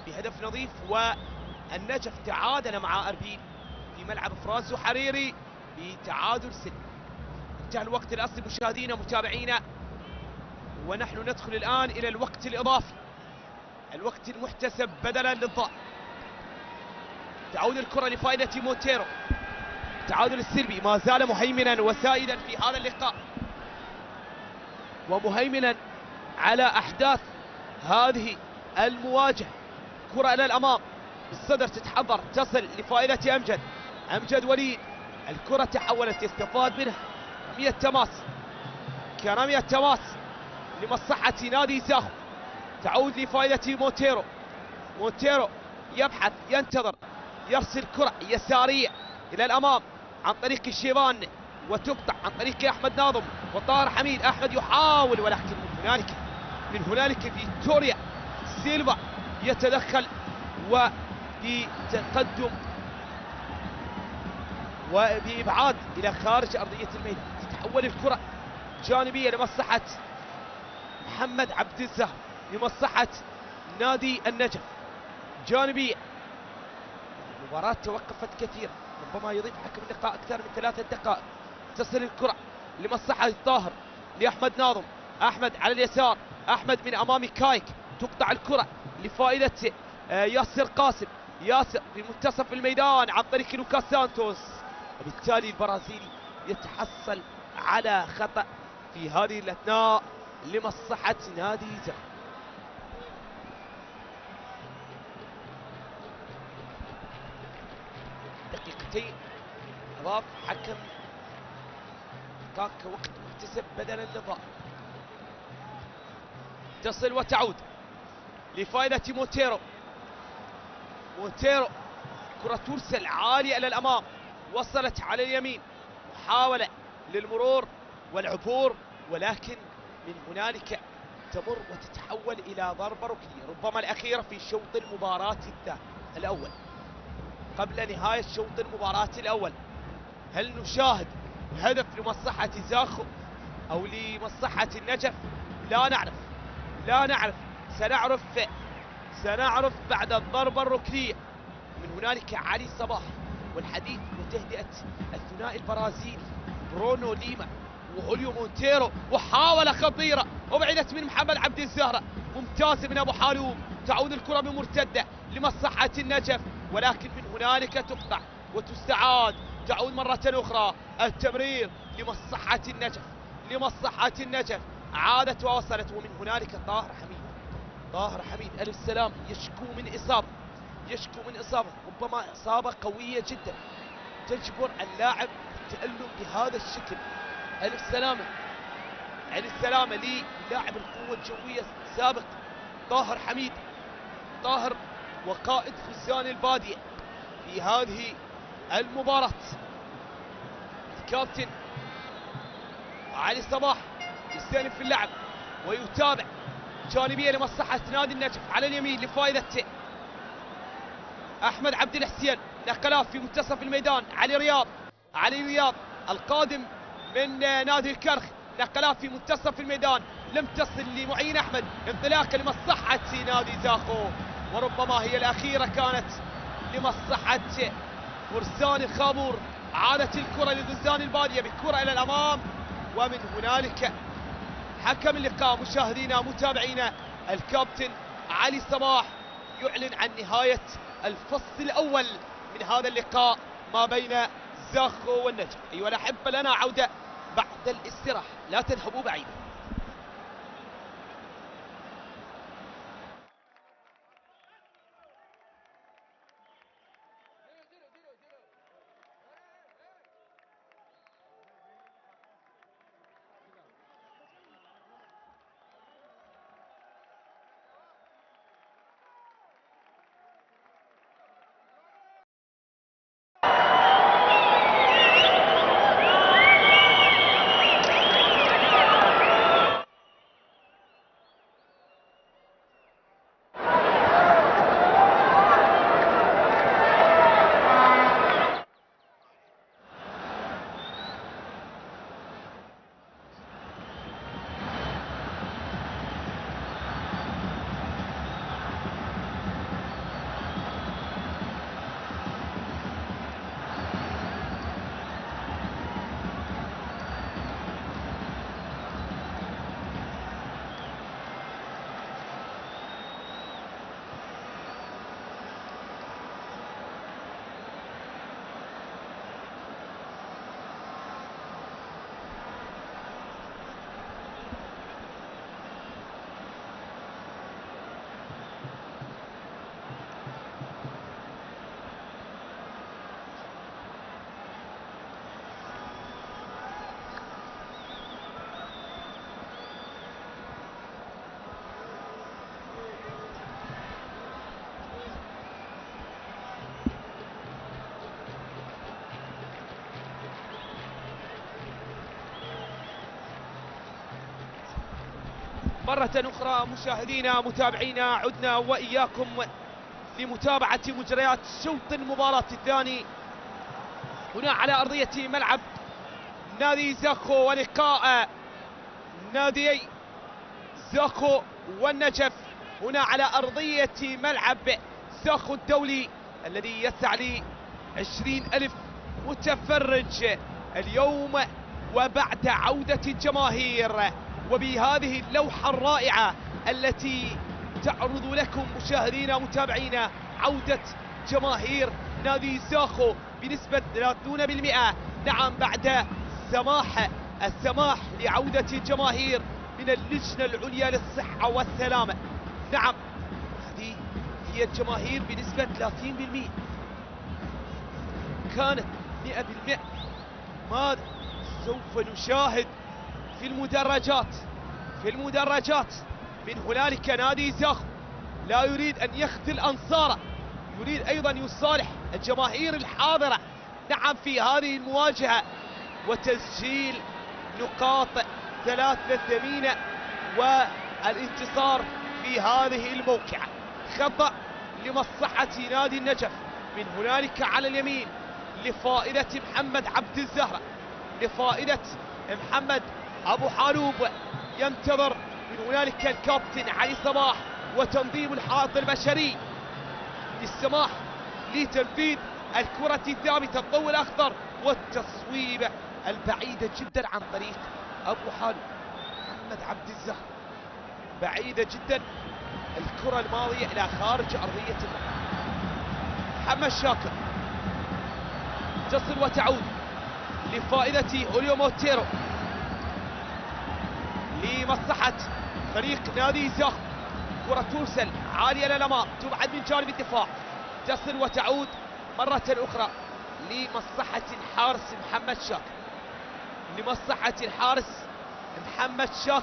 بهدف نظيف، والنجف تعادل مع أربيل في ملعب فرانسو حريري بتعادل سلبي. انتهى الوقت الأصلي مشاهدينا متابعينا، ونحن ندخل الآن إلى الوقت الإضافي، الوقت المحتسب بدلا للضائع. تعود الكرة لفائدة مونتيرو. التعادل السلبي ما زال مهيمنا وسائدا في هذا اللقاء، ومهيمنا على أحداث هذه المواجهة. كرة إلى الأمام بالصدر تتحضر، تصل لفائدة أمجد وليد. الكرة تحولت، يستفاد منها رمية تماس، كرمية تماس لمصلحة نادي زاخو. تعود لفائدة مونتيرو يبحث، ينتظر، يرسل كرة يسارية إلى الأمام عن طريق الشيبان، وتقطع عن طريق أحمد ناظم وطاهر حميد. أحمد يحاول، ولكن من هنالك فيتوريا سيلفا يتدخل وبتقدم وبإبعاد إلى خارج أرضية الميدان. تتحول الكرة جانبية لمصلحة محمد عبد الزهر، لمصلحة نادي النجف. جانبية. المباراة توقفت كثيرا، ربما يضيف حكم اللقاء أكثر من 3 دقائق. تصل الكرة لمصلحة طاهر لأحمد ناظم. أحمد على اليسار، أحمد من أمام كايك. تقطع الكرة لفائدة ياسر قاسم. ياسر في منتصف الميدان عن طريق لوكاس سانتوس، وبالتالي البرازيلي يتحصل على خطأ في هذه الأثناء لمصلحة نادي زاخو. دقيقتين أضاف حكم كوقت محتسب بدلا للضائع. تصل وتعود لفائدة مونتيرو. كرة ترسل عالية إلى الأمام، وصلت على اليمين، محاولة للمرور والعبور، ولكن من هنالك تمر وتتحول إلى ضربة ركنية، ربما الأخيرة في شوط المباراة الأول. قبل نهاية شوط المباراة الأول، هل نشاهد هدف لمصلحة زاخو أو لمصلحة النجف؟ لا نعرف. سنعرف بعد الضربة الركنية. من هنالك علي صباح والحديث وتهدئة الثنائي البرازيلي برونو ليما وهوليو مونتيرو، وحاولة خطيرة وبعدت من محمد عبد الزهر، ممتازة من أبو حالوم. تعود الكرة بمرتدة لمصلحة النجف، ولكن من هنالك تقطع وتستعاد. تعود مرة أخرى التمرير لمصلحة النجف. عادت ووصلت، ومن هنالك طاهر حميد ألف سلام يشكو من إصابة، ربما إصابة قوية جدا تجبر اللاعب التألم بهذا الشكل. ألف سلامة للاعب القوة الجوية السابق طاهر حميد. طاهر وقائد خزان البادية في هذه المباراة. الكابتن علي صباح يستلم في اللعب ويتابع جانبية لمصلحة نادي النجف على اليمين لفائدة أحمد عبد الحسين. نقلها في منتصف الميدان علي رياض القادم من نادي الكرخ، نقلها في منتصف الميدان لم تصل لمعين أحمد، انطلاقة لمصلحة نادي زاخو، وربما هي الأخيرة كانت لمصلحة فرسان الخابور. عادت الكرة لغزان البادية بالكرة إلى الأمام، ومن هنالك حكم اللقاء مشاهدينا متابعينا الكابتن علي صباح يعلن عن نهاية الفصل الأول من هذا اللقاء ما بين زاخو والنجف. أيها الأحبة لنا عودة بعد الاستراحة، لا تذهبوا بعيدا. مرة أخرى مشاهدينا متابعينا عدنا وإياكم لمتابعة مجريات شوط المباراة الثاني هنا على أرضية ملعب نادي زاخو، ولقاء نادي زاخو والنجف هنا على أرضية ملعب زاخو الدولي الذي يسع لي 20,000 متفرج اليوم وبعد عودة الجماهير، وبهذه اللوحة الرائعة التي تعرض لكم مشاهدينا متابعينا عودة جماهير نادي زاخو بنسبة 30%. نعم، بعد السماح لعودة الجماهير من اللجنة العليا للصحة والسلامة. نعم، هذه هي الجماهير بنسبة 30%، كانت 100%. ماذا سوف نشاهد في المدرجات؟ من هنالك نادي زاخو لا يريد أن يخذل أنصاره، يريد أيضا يصالح الجماهير الحاضرة نعم في هذه المواجهة، وتسجيل نقاط 3 ثمينة والانتصار في هذه الموقعة. خطأ لمصلحة نادي النجف من هنالك على اليمين لفائدة محمد عبد الزهرة، لفائدة محمد أبو حالوب. ينتظر من هنالك الكابتن علي صباح وتنظيم الحائط البشري للسماح لتنفيذ الكرة الثابتة الضوء الأخضر والتصويب البعيدة جدا عن طريق أبو حالوب. محمد عبد الزهر بعيدة جدا، الكرة الماضية إلى خارج أرضية الملعب. محمد شاكر تصل وتعود لفائدة أوليو موتيرو لمصلحة فريق نادي زاخو. كرة ترسل عالية للأمام، تبعد من جانب الدفاع، تصل وتعود مرة أخرى لمصلحة الحارس محمد شاكر.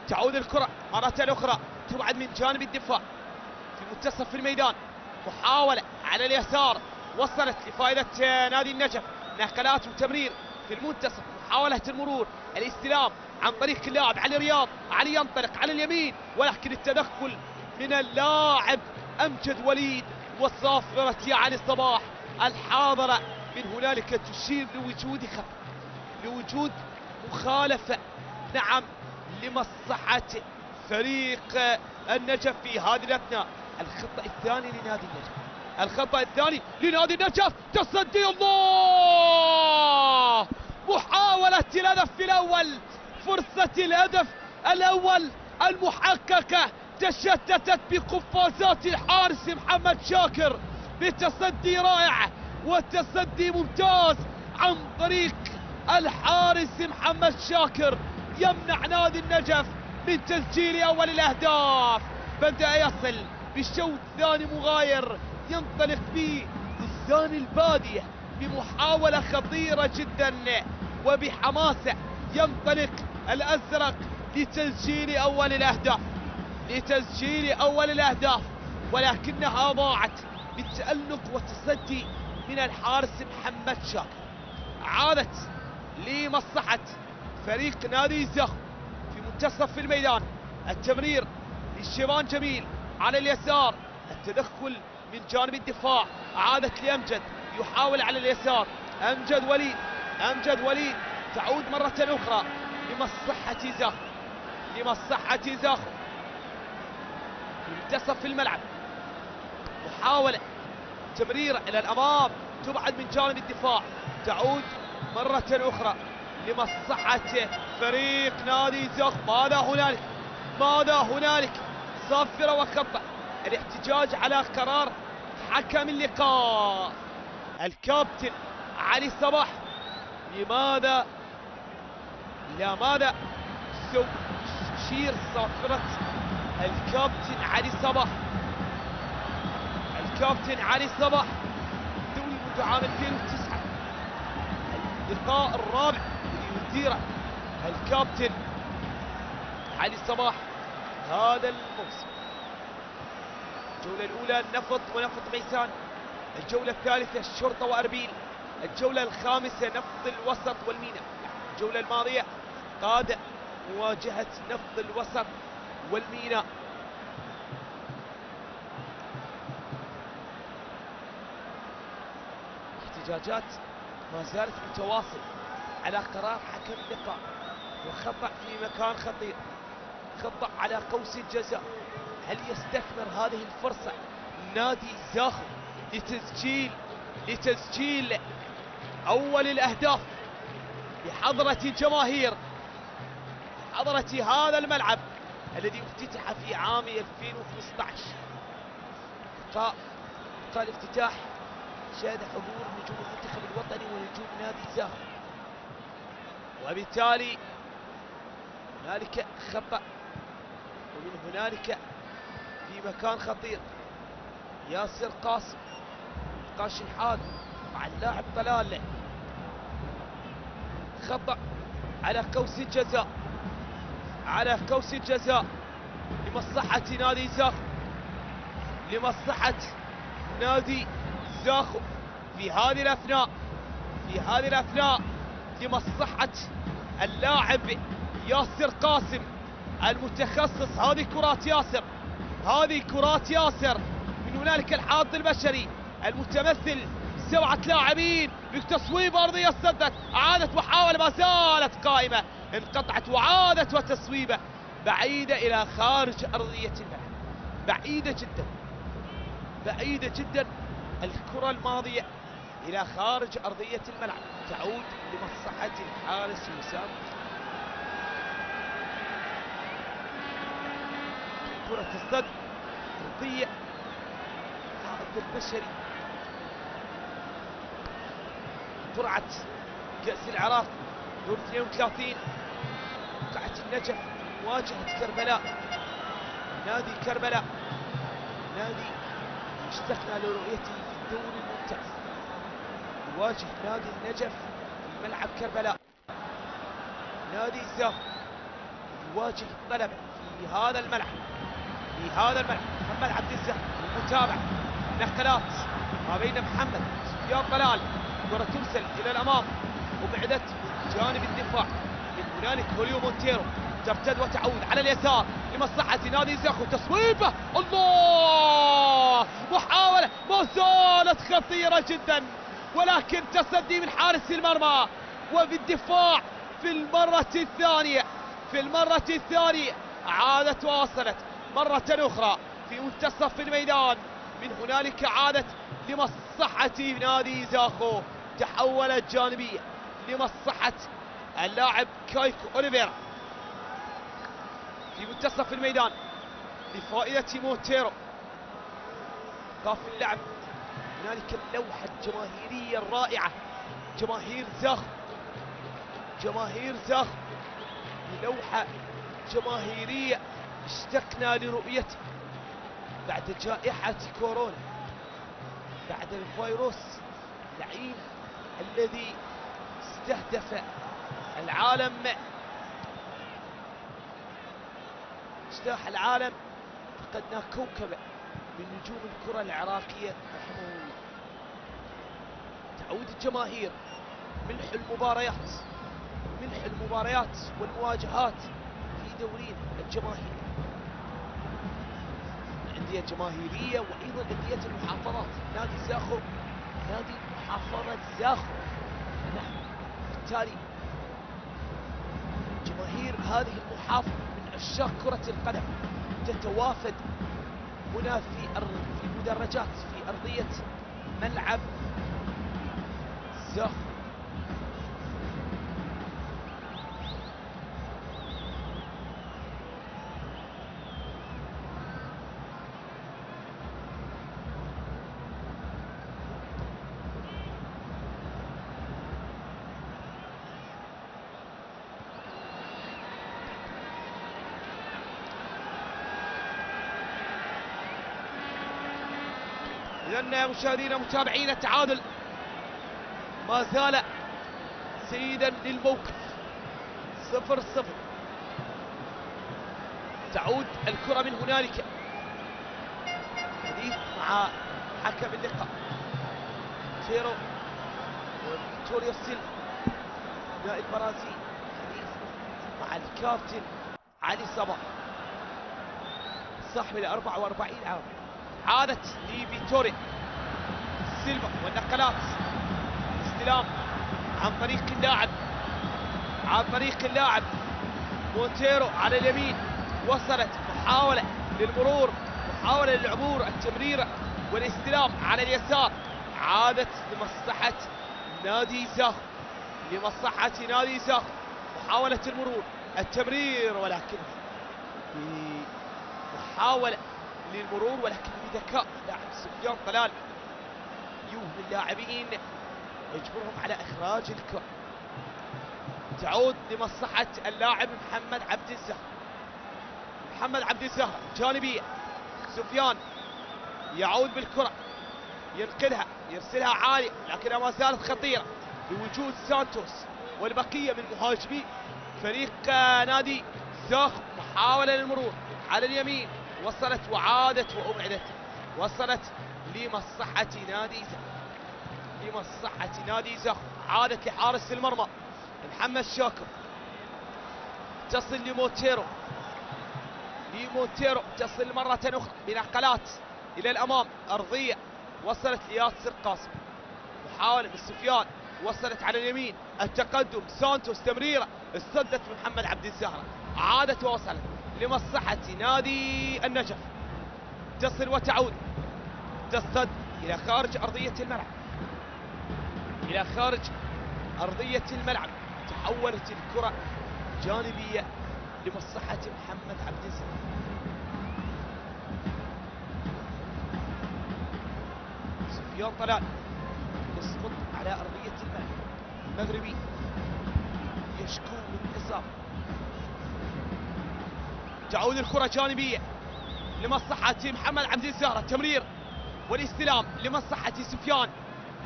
تعود الكرة مرة أخرى تبعد من جانب الدفاع في منتصف الميدان. محاولة على اليسار وصلت لفائدة نادي النجف. نقلات وتمرير في المنتصف، محاولة المرور، الاستلام عن طريق اللاعب علي رياض. علي ينطلق على اليمين ولكن التدخل من اللاعب أمجد وليد وصافرة يا علي صباح الحاضرة من هنالك تشير لوجود مخالفة، نعم، لمصلحة فريق النجف في هذه الأثناء. الخطأ الثاني لنادي النجف، الخطأ الثاني لنادي النجف. تصدي، الله! محاولة الهدف الأول، فرصة الهدف الأول المحققة تشتتت بقفازات الحارس محمد شاكر بتصدي رائع وتصدي ممتاز عن طريق الحارس محمد شاكر يمنع نادي النجف من تسجيل أول الأهداف. بدأ يصل بالشوط الثاني مغاير، ينطلق به لسان البادية بمحاولة خطيرة جدا وبحماسة ينطلق الأزرق لتسجيل أول الأهداف، ولكنها ضاعت بالتألق والتصدي من الحارس محمد شاكر. عادت لمصلحة فريق نادي زاخو في منتصف الميدان. التمرير للشيبان جميل على اليسار، التدخل من جانب الدفاع، عادت لأمجد يحاول على اليسار. أمجد وليد تعود مرة أخرى لمصلحة زاخو في منتصف الملعب. محاولة تمرير إلى الأمام تبعد من جانب الدفاع، تعود مرة أخرى لمصلحة فريق نادي زاخو. ماذا هنالك؟ صافرة وخطأ. الاحتجاج على قرار حكم اللقاء الكابتن علي صباح. لماذا تشير صافرة الكابتن علي صباح؟ دولي منذ عام 2009، اللقاء الرابع اللي يديره الكابتن علي صباح هذا الموسم. الجولة الأولى النفط ونفط ميسان، الجولة الثالثة الشرطة وأربيل، الجولة الخامسة نفط الوسط والمينا. الجولة الماضية قاد مواجهة نفط الوسط والمينا. احتجاجات ما زالت متواصل على قرار حكم اللقاء، وخطأ في مكان خطير، خطأ على قوس الجزاء. هل يستثمر هذه الفرصة نادي زاخو لتسجيل أول الأهداف بحضرة الجماهير، حضرة هذا الملعب الذي افتتح في عام 2015؟ لقاء الافتتاح شهد حضور نجوم المنتخب الوطني ونجوم نادي زاخو، وبالتالي هنالك خطأ، ومن هنالك في مكان خطير ياسر قاسم قاش الحال مع اللاعب طلال. خطأ على قوس الجزاء لمصلحة نادي زاخو في هذه الأثناء لمصلحة اللاعب ياسر قاسم المتخصص. هذه كرات ياسر من هنالك الحاض البشري المتمثل 7 لاعبين بتصويب أرضية صدت، عادت محاولة ما زالت قائمة، انقطعت وعادت وتصويبة بعيدة إلى خارج أرضية الملعب، بعيدة جدا الكرة الماضية إلى خارج أرضية الملعب، تعود لمصلحة الحارس وسام. كرة الصد أرضية حائط البشري. قرعة كأس العراق دور 32، قرعة النجف مواجهة كربلاء. نادي كربلاء نادي اشتقنا لرؤيته في الدوري الممتاز، يواجه نادي النجف في ملعب كربلاء. نادي زاخو يواجه غلبة في هذا الملعب، محمد عبد الزهر المتابع، نقلات ما بين محمد سفيان طلال، كرة ترسل إلى الأمام وبعدت من جانب الدفاع، من هنالك هوليو مونتيرو ترتد وتعود على اليسار لمصلحة نادي زاخو، تصويبه الله، محاولة ما زالت خطيرة جدا، ولكن تصدي من حارس المرمى وبالدفاع في المرة الثانية عادت وواصلت مرة أخرى في منتصف الميدان، من هنالك عادت لمصلحة نادي زاخو، تحولت جانبية لمصلحة اللاعب كايكو أوليفيرا في منتصف الميدان لفائدة مونتيرو. قاف اللعب هنالك اللوحة الجماهيرية الرائعة، جماهير زاخو لوحة جماهيرية اشتقنا لرؤيتها بعد جائحة كورونا، بعد الفيروس اللعين الذي استهدف العالم، اجتاح العالم، فقدنا كوكبة من نجوم الكرة العراقية رحمه الله. تعود الجماهير، ملح المباريات والمواجهات في دورينا الجماهيري، الأندية الجماهيرية وأيضا أندية المحافظات. نادي زاخو نادي محافظة زاخو، نعم، بالتالي جماهير هذه المحافظة من عشاق كرة القدم تتوافد هنا في المدرجات في أرضية ملعب زاخو. إذن مشاهدينا متابعينا التعادل ما زال سيدا للموقف 0-0. تعود الكرة من هنالك، حديث مع حكم اللقاء تيرو وفيكتوريا سيلفا نائب برازيل، حديث مع الكابتن علي صباح صاحب 44 عام. عادت لفيتوريا سيلفا والنقلات، استلام عن طريق اللاعب مونتيرو على اليمين، وصلت محاولة للمرور، محاولة للعبور، التمريرة والاستلام على اليسار، عادت لمصلحة نادي زاخو، محاولة المرور، التمرير، ولكن محاولة للمرور ولكن بذكاء لاعب سفيان طلال يوهم اللاعبين ويجبرهم على إخراج الكرة. تعود لمصلحة اللاعب محمد عبد الزهر جانبية، سفيان يعود بالكرة، ينقلها، يرسلها عالية، لكنها ما زالت خطيرة بوجود سانتوس والبقية من مهاجمي فريق نادي زاخو. محاولة للمرور على اليمين، وصلت وعادت وأبعدت، وصلت لمصلحة نادي زاخو، عادت لحارس المرمى محمد شاكر، تصل لمونتيرو، تصل مرة أخرى بنقلات إلى الأمام أرضية، وصلت لياسر قاسم، محاولة من سفيان، وصلت على اليمين، التقدم سانتوس، تمريرة اصطدت محمد عبد الزهر، عادت ووصلت لمصلحة نادي النجف، تصل وتعود، تصطد إلى خارج أرضية الملعب، تحولت الكرة جانبية لمصلحة محمد عبد الزهر. سفيان طلال يسقط على أرضية الملعب، المغربي يشكو من إصابة. تعود الكرة جانبية لمصلحة محمد عبد الزهر، التمرير والاستلام لمصلحة سفيان،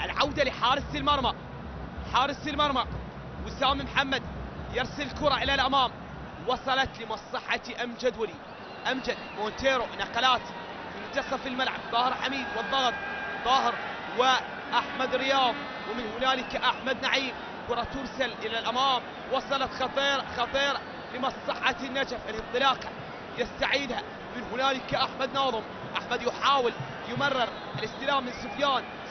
العودة لحارس المرمى، وسام محمد يرسل الكرة إلى الأمام وصلت لمصلحة أمجد ولي. أمجد، مونتيرو، نقلات في منتصف الملعب، ظاهر حميد والضغط، ظاهر وأحمد رياض، ومن هنالك أحمد نعيم. كرة ترسل إلى الأمام، وصلت خطيرة لمصلحة النجف. الانطلاقة يستعيدها من هنالك أحمد ناظم. أحمد يحاول يمرر الاستلام من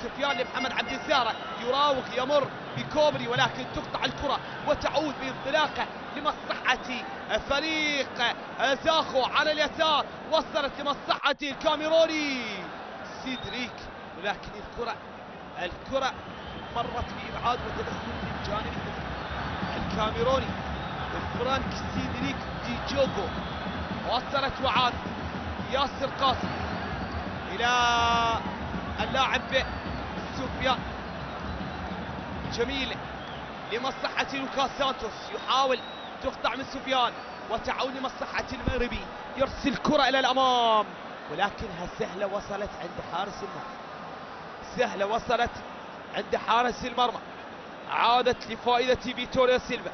سفيان لمحمد عبد الزارع، يراوغ يمر بكوبري، ولكن تقطع الكرة وتعود بانطلاقه لمصلحة فريق زاخو على اليسار. وصلت لمصلحة الكاميروني سيدريك، ولكن الكرة مرت بإبعاد وتدخل من جانب الكاميروني فرانك سيدريك دي جوجو. وصلت وعاد ياسر قاسم إلى اللاعب سفيان، جميل لمصلحة لوكاس سانتوس، يحاول تقطع من سفيان وتعود لمصلحة المغربي، يرسل كرة إلى الأمام، ولكنها سهلة وصلت عند حارس المرمى. عادت لفائدة فيتوريا سيلفا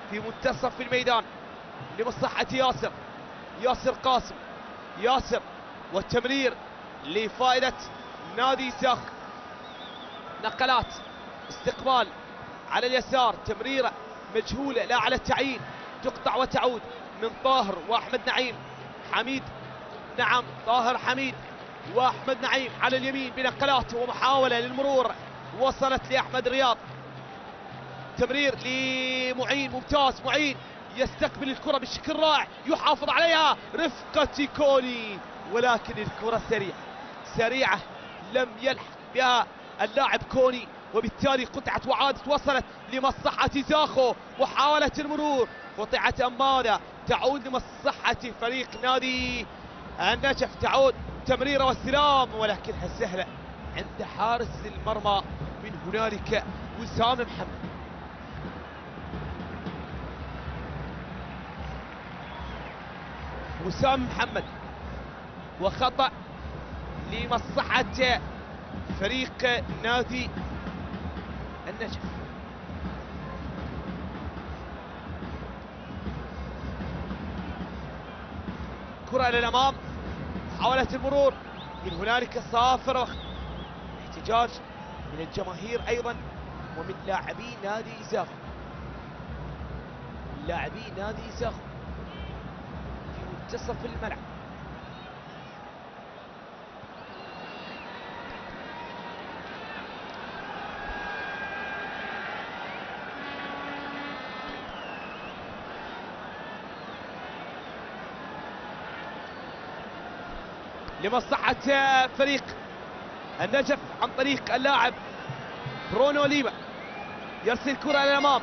في منتصف الميدان لمصلحة ياسر قاسم، والتمرير لفائدة نادي زاخو. نقلات، استقبال على اليسار، تمريرة مجهولة لا على التعيين، تقطع وتعود من طاهر وأحمد نعيم. حميد، نعم طاهر حميد وأحمد نعيم على اليمين بنقلات ومحاولة للمرور، وصلت لأحمد رياض. تمرير لمعين، ممتاز، معين يستقبل الكرة بشكل رائع، يحافظ عليها رفقة كوني، ولكن الكرة سريعة لم يلحق بها اللاعب كوني، وبالتالي قطعت وعادت. وصلت لمصلحة زاخو، محاولة المرور قطعت أمانة، تعود لمصلحة فريق نادي النجف. تعود تمريرة واستلام، ولكنها سهلة عند حارس المرمى. من هنالك وسام محمد، وخطأ لمصلحة فريق نادي النجف. كرة للأمام، محاولة المرور، من هنالك صافرة، احتجاج من الجماهير أيضا ومن لاعبي نادي زاخو. في منتصف الملعب. لمصلحة فريق النجف عن طريق اللاعب برونو ليما، يرسل كرة للأمام.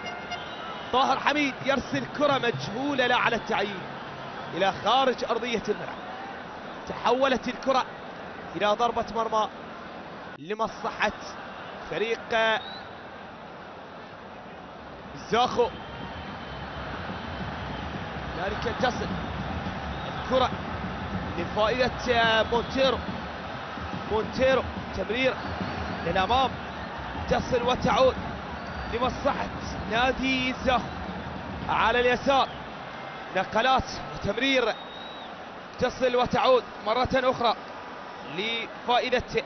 طاهر حميد يرسل كرة مجهولة لا على التعيين إلى خارج أرضية الملعب. تحولت الكرة إلى ضربة مرمى لمصلحة فريق زاخو. ذلك تصل الكرة لفائدة مونتيرو، تمرير للأمام، تصل وتعود لمصلحة نادي زاخو على اليسار. نقلات وتمرير، تصل وتعود مرة أخرى لفائدة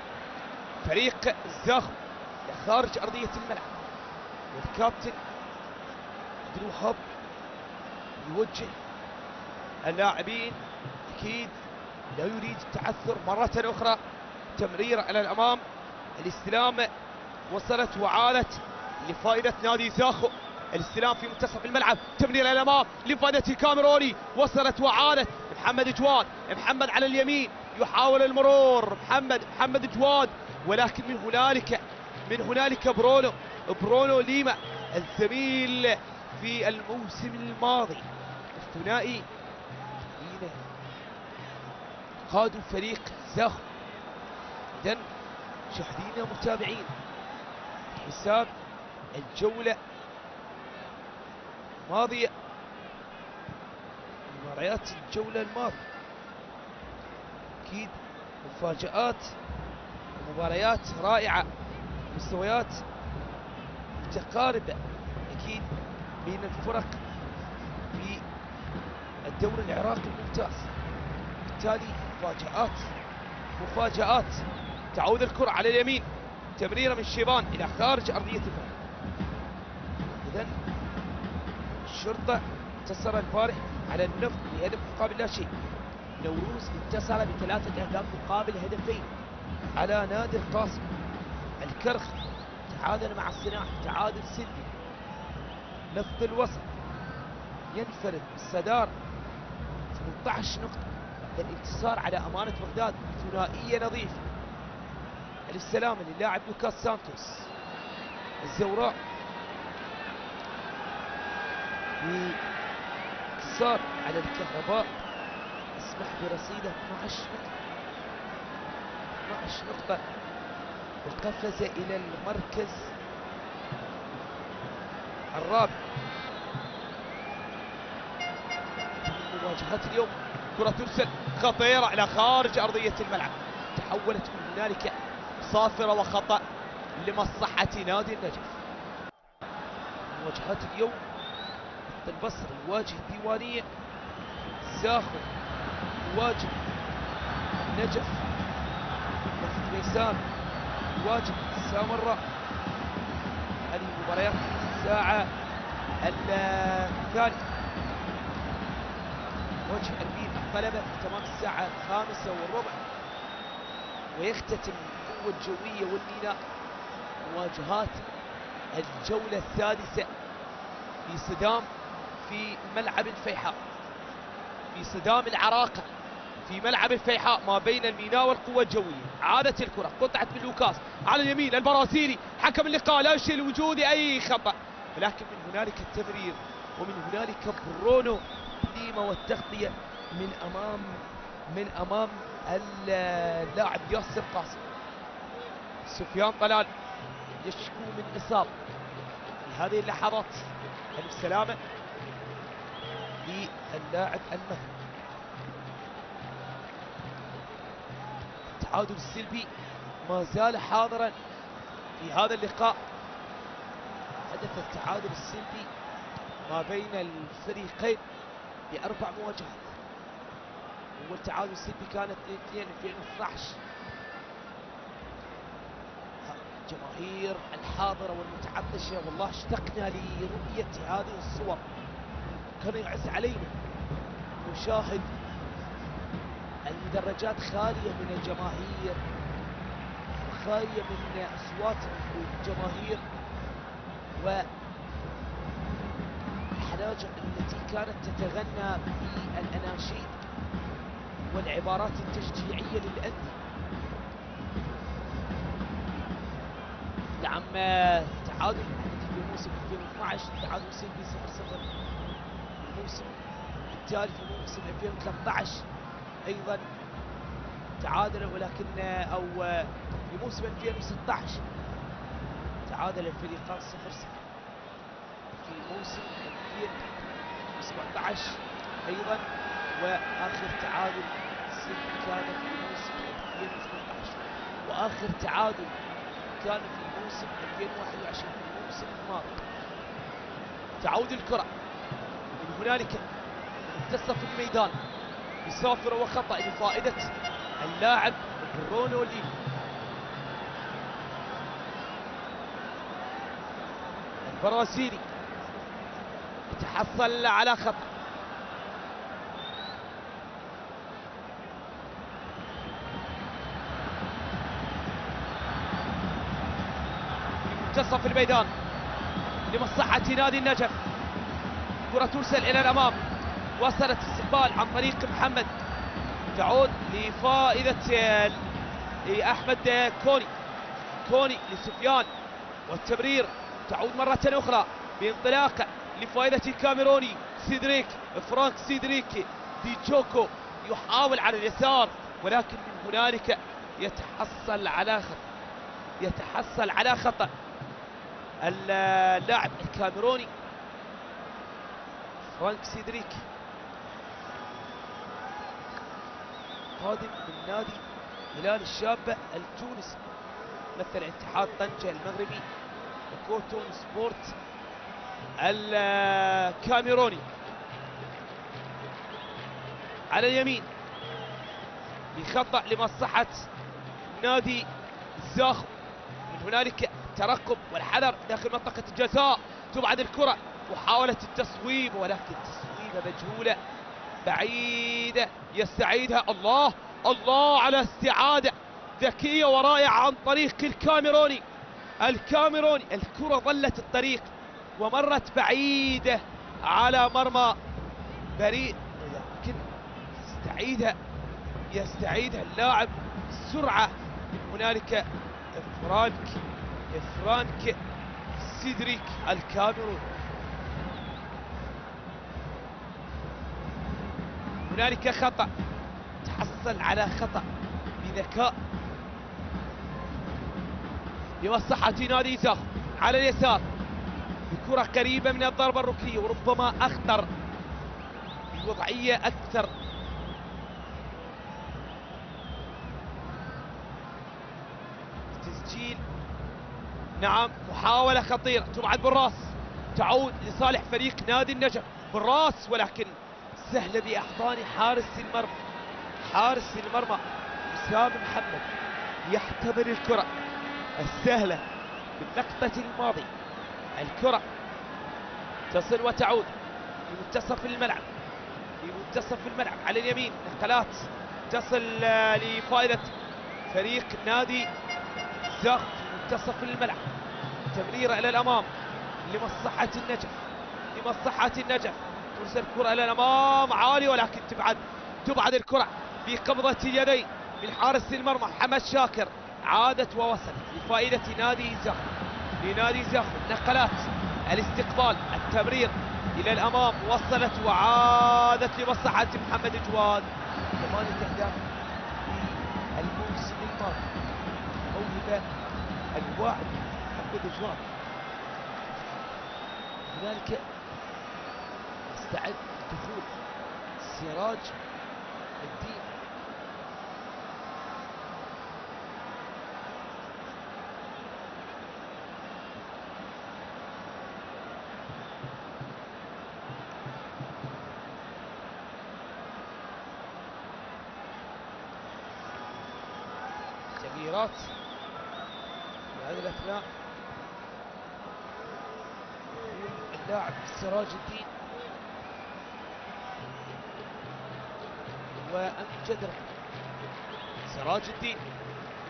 فريق زاخو خارج أرضية الملعب. والكابتن عبد الوهاب يوجه اللاعبين، أكيد لا يريد التعثر. مرة أخرى تمرير إلى الأمام، الاستلام وصلت وعالت لفائدة نادي زاخو. الاستلام في منتصف الملعب، تمرير إلى الأمام لفائدة الكاميروني، وصلت وعالت. محمد على اليمين يحاول المرور، محمد جواد، ولكن من هنالك برونو ليما الزميل في الموسم الماضي، الثنائي قادوا فريق زاخو. إذن مشاهدينا متابعين، حساب الجولة الماضية، مباريات الجولة الماضية، أكيد مفاجآت ومباريات رائعة، مستويات متقاربة أكيد بين الفرق في الدوري العراقي الممتاز. بالتالي مفاجآت. تعود الكرة على اليمين، تمريرة من شيبان إلى خارج أرضية الملعب. إذن الشرطة انتصر البارح على النفط بهدف مقابل لا شيء. نوروز انتصر ب3 أهداف مقابل هدفين على نادي القاسم. الكرخ تعادل مع السناح تعادل سلبي. نفط الوسط ينفرد بالصدارة 18 نقطة بعد الانتصار على أمانة بغداد بثنائية نظيفة. السلامة للاعب لوكاس سانتوس. الزوراء بانتصار على الكهرباء يسمح برصيده 12 نقطة وقفز إلى المركز الرابع. مواجهات اليوم، كرة ترسل خطيرة إلى خارج أرضية الملعب، تحولت من هنالك صافرة وخطأ لمصلحة نادي النجف. مواجهات اليوم، البصري يواجه الديوانية، زاخر يواجه النجف، نفط ميسان يواجه سامراء. هذه مباريات الساعة الثانية. وجه أربيل الطلبة في تمام الساعة 5:15، ويختتم القوة الجوية والميناء مواجهات الجولة السادسة في صدام في ملعب الفيحاء، في صدام العراقة في ملعب الفيحاء ما بين الميناء والقوة الجوية. عادت الكرة، قطعت من لوكاس على اليمين، البرازيلي حكم اللقاء لا يشير لوجود أي خطأ، ولكن من هنالك التمرير ومن هنالك برونو ليما والتغطية من أمام اللاعب ياسر قاسم. سفيان طلال يشكو من إصابة في هذه اللحظات. ألف سلامة للاعب المغربي. التعادل السلبي ما زال حاضرا في هذا اللقاء. حدث التعادل السلبي ما بين الفريقين ب4 مواجهات. أول تعادل سلبي كانت 2/2012. الجماهير الحاضرة والمتعطشة والله اشتقنا لرؤية هذه الصور. كان يعز علينا نشاهد المدرجات خالية من الجماهير وخالية من أصوات الجماهير والحناجر التي كانت تتغنى بالأناشيد والعبارات التشجيعية للأندية. نعم، تعادل في موسم 2012 تعادل سلبي 0-0. الموسم التالي في موسم 2013 ايضا تعادل، ولكن في موسم 2016 تعادل الفريقان 0-0. في موسم 2017 ايضا، واخر تعادل سلبي كان في موسم 2018، واخر تعادل كان في موسم 2021 في الموسم الماضي. تعود الكرة من هنالك منتصف الميدان بسافر وخطأ لفائدة اللاعب برونو ليما. البرازيلي يتحصل على خطأ. في منتصف الميدان لمصلحة نادي النجف. كرة ترسل إلى الأمام، وصلت استقبال عن طريق محمد، تعود لفائدة أحمد كوني لسفيان، والتمرير تعود مرة أخرى بانطلاقة لفائدة الكاميروني فرانك سيدريك. دي جوكو يحاول على اليسار، ولكن من هنالك يتحصل على خطأ اللاعب الكاميروني فرانك سيدريك، قادم من نادي هلال الشابة التونسي، مثل اتحاد طنجة المغربي وكوتون سبورت الكاميروني. على اليمين بخطأ لمصلحة نادي زاخو. من هنالك ترقب والحذر داخل منطقة الجزاء، تبعد الكرة وحاولت التصويب ولكن تصويبة مجهولة بعيدة يستعيدها. الله الله على استعادة ذكية ورائعة عن طريق الكاميروني. الكرة ظلت الطريق ومرت بعيدة على مرمى بريء، لكن يستعيدها اللاعب بسرعة. هنالك فرانك سيدريك الكاميروني. هنالك خطأ، تحصل على خطأ بذكاء لمصلحة نادي زاخو. على اليسار بكرة قريبة من الضربة الركنية وربما أخطر بوضعية أكثر. تسجيل، نعم، محاولة خطيرة تبعد بالراس، تعود لصالح فريق نادي النجف بالراس، ولكن سهلة بأحضان حارس المرمى وسام محمد يحتضن الكرة السهلة باللقطة الماضية. الكرة تصل وتعود في منتصف الملعب على اليمين، نقلات تصل لفائدة فريق نادي زاخو في منتصف الملعب. تمريرة إلى الأمام لمصلحة النجف، ترسل الكرة إلى الأمام عالي ولكن تبعد الكرة بقبضة اليدين من حارس المرمى محمد شاكر. عادت ووصلت لفائدة نادي زاخو. نقلات الاستقبال، التمرير إلى الأمام، وصلت وعادت لمصلحة محمد جواد. 8 أهداف في الموسم الماضي، موهبة الواعد محمد جواد. هنالك يستعد دخول سراج الدين. تغييرات في هذه الأثناء، اللاعب سراج الدين وأمجد. سراج الدين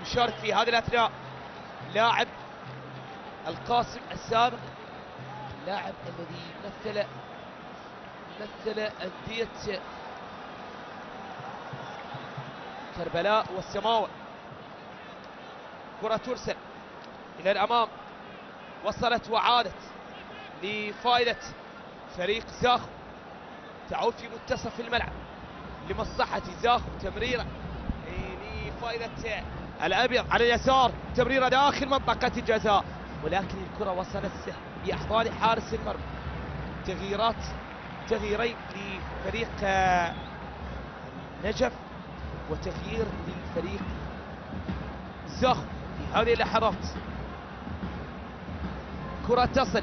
يشارك في هذه الأثناء لاعب القاسم السابق، اللاعب الذي مثل أندية كربلاء والسماوة. كرة ترسل إلى الأمام، وصلت وعادت لفائدة فريق زاخو، تعود في منتصف الملعب لمصلحة زاخو. تمريرة لفائدة الأبيض على اليسار، تمريرة داخل منطقة الجزاء، ولكن الكرة وصلت سهل بأحضان حارس المرمى. تغييرين لفريق نجف وتغيير للفريق زاخو في هذه اللحظات. كرة تصل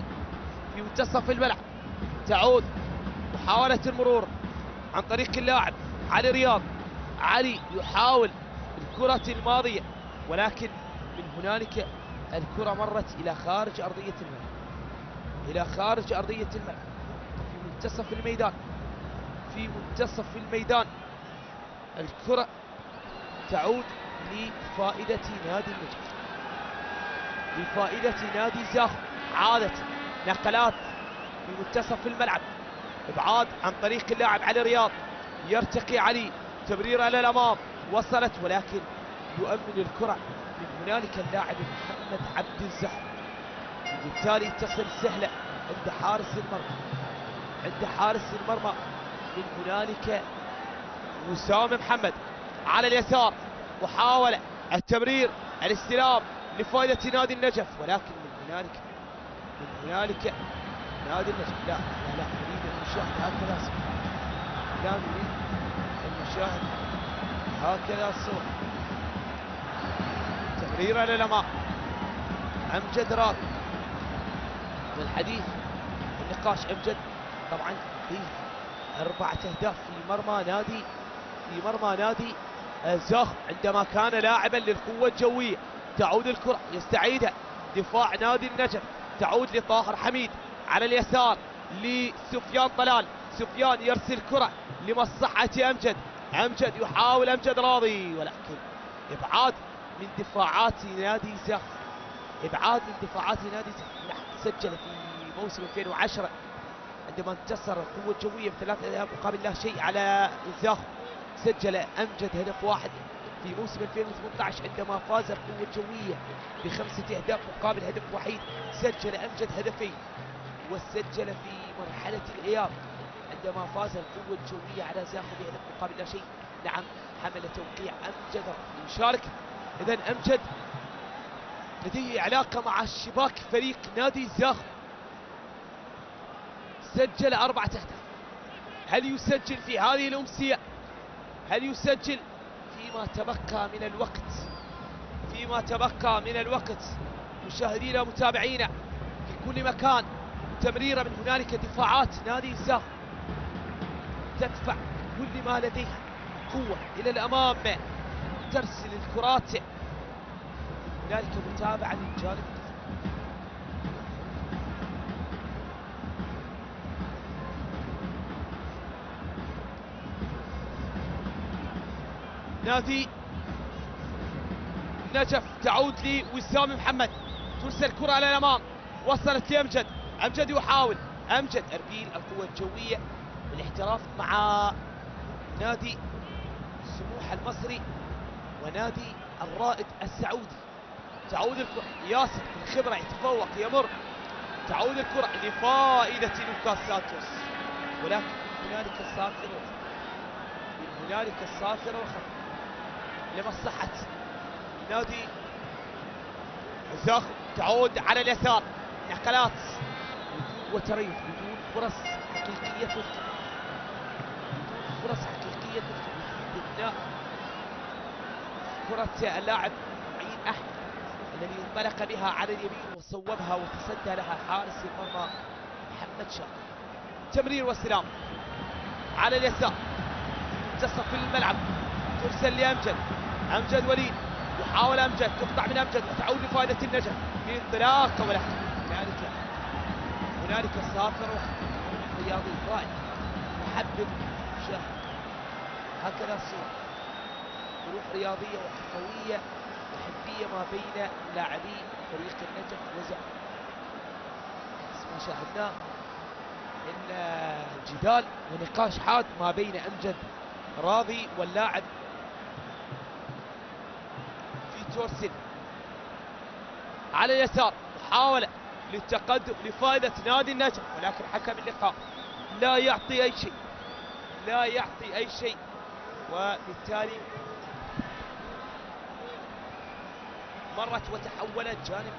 في منتصف الملعب، تعود محاولة المرور عن طريق اللاعب علي رياض. علي يحاول الكرة الماضية ولكن من هنالك الكرة مرت إلى خارج أرضية الملعب، في منتصف الميدان. الكرة تعود لفائدة نادي زاخو. عادت نقلات في منتصف الملعب، ابعاد عن طريق اللاعب علي رياض، يرتقي علي، تمريره الى الامام، وصلت ولكن يؤمن الكرة من هنالك اللاعب محمد عبد الزحف، وبالتالي تصل سهلة عند حارس المرمى. من هنالك وسام محمد على اليسار، محاولة التمرير، الاستلام لفائدة نادي النجف، ولكن من هنالك نادي النجف لا نريد أن نشاهد هكذا صور، لا نريد أن نشاهد هكذا صور. تمريرة للأمام، أمجد راضي. والحديث النقاش أمجد طبعا فيه 4 أهداف في مرمى نادي في مرمى نادي زاخم عندما كان لاعبا للقوة الجوية. تعود الكرة يستعيدها دفاع نادي النجف، تعود لطاهر حميد على اليسار لسفيان طلال. سفيان يرسل كرة لمصلحة أمجد. أمجد يحاول، أمجد راضي، ولكن إبعاد من دفاعات نادي زاخم، إبعاد من دفاعات نادي زاخم. سجل في موسم 2010 عندما انتصر القوة الجوية ب3 أهداف مقابل لا شيء على زاخم. سجل أمجد هدف واحد في موسم 2018 عندما فاز القوة الجوية ب5 أهداف مقابل هدف وحيد. سجل أمجد هدفين، وسجل في مرحلة الإياب عندما فاز القوة الجوية على زاخم بهدف مقابل لا شيء. نعم، حمل توقيع أمجد يشارك. إذا أمجد لديه علاقة مع شباك فريق نادي زاخم. سجل 4 أهداف. هل يسجل في هذه الأمسية؟ هل يسجل فيما تبقى من الوقت؟ فيما تبقى من الوقت مشاهدينا ومتابعينا في كل مكان، تمريرة من هنالك، دفاعات نادي زاخم تدفع كل ما لديها قوة إلى الأمام، ترسل الكرات. هنالك متابعة للجانب نادي نجف. تعود لوسام محمد، ترسل الكرة على الأمام، وصلت لأمجد. أمجد يحاول، أمجد أربيل القوة الجوية والاحتراف مع نادي سموحة المصري ونادي الرائد السعودي. تعود الكرة، ياسر الخبرة يتفوق، يمر. تعود الكرة لفائدة لوكاس سانتوس، ولكن هنالك الصافرة، هنالك الصافرة والخطأ لمصلحة نادي زاخم. تعود على اليسار، نقلات وتريث بدون فرص حقيقية تذكر، بدون فرص حقيقية تذكر، باستثناء كرة اللاعب معين أحمد الذي انطلق بها على اليمين وصوبها وتصدى لها حارس المرمى محمد شاكر. تمرير واستلام على اليسار، منتصف الملعب، ترسل لأمجد. أمجد وليد يحاول، أمجد تقطع من أمجد وتعود لفائدة النجف في انطلاقة، ولكن هنالك سافر رياضي رائع محبب شاهد. هكذا الصورة، روح رياضية وأخوية محبية ما بين لاعبي فريق النجف وزاخم. ما شاهدناه من جدال ونقاش حاد ما بين أمجد راضي واللاعب تورسل على اليسار. محاولة للتقدم لفائدة نادي النجف، ولكن حكم اللقاء لا يعطي أي شيء، لا يعطي أي شيء، وبالتالي مرت وتحولت جانب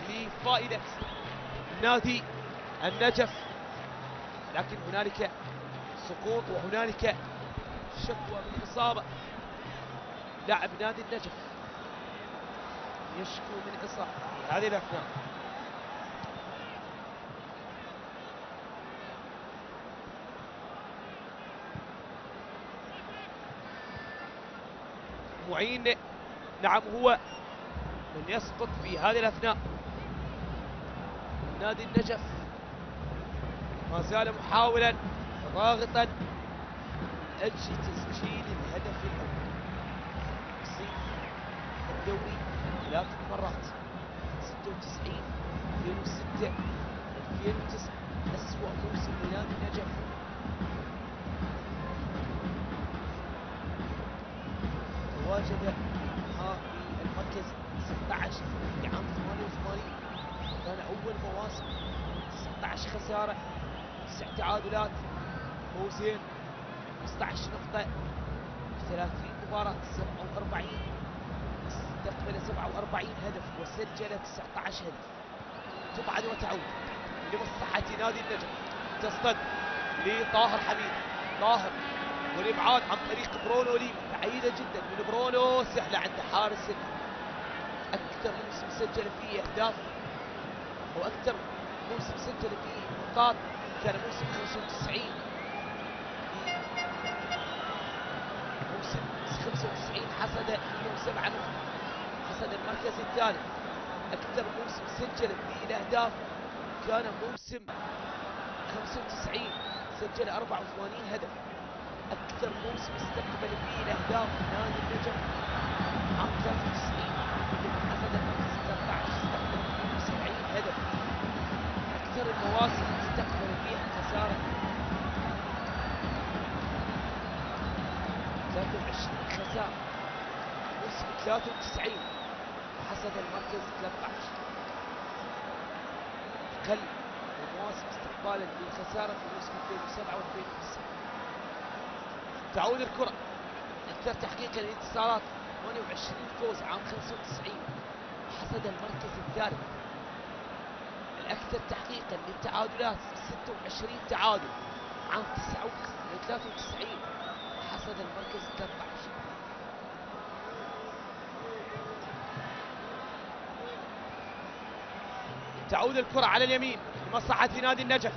لفائدة نادي النجف. لكن هنالك سقوط وهنالك شكوى بالإصابة. لاعب نادي النجف يشكو من إصابة في هذه الأثناء. معين، نعم، هو من يسقط في هذه الأثناء. نادي النجف ما زال محاولا ضاغطا من أجل تسجيل الهدف الأول. الدوري 3 مرات، 96، 2006، 2009، أسوأ موسم لنادي النجف. تواجد في المركز 16 في عام 88، كان أول مواسم 19 خسارة، 9 تعادلات، فوزين، 15 نقطة، 30 مباراة، 47، استقبل 47 هدف وسجل 19 هدف. تبعد وتعود لمصلحة نادي النجف. تصطد لطاهر حميد، طاهر والابعاد عن طريق برونو ليما، بعيدة جدا من برونو، سهلة عند حارس. أكثر موسم سجل فيه أهداف وأكثر موسم سجل فيه نقاط كان موسم 95 95 حصد 107 نقط، حصد المركز الثالث. أكثر موسم سجل فيه الأهداف كان موسم 95 سجل 84 هدف. أكثر موسم استقبل فيه الأهداف نادي النجف عام 93 حصد المركز 13 استقبل 72 هدف. أكثر المواسم استقبل فيها خسارة 23 خسارة موسم 93 وحصد المركز 13. أقل المواسم استقبالا للخسارة في موسم 2007 و2009. تعود الكرة أكثر تحقيقا للانتصارات 28 فوز عام 95 وحصد المركز الثالث. الأكثر تحقيقا للتعادلات 26 تعادل عام 93 وحصد المركز 13. تعود الكرة على اليمين لمصلحة نادي النجف،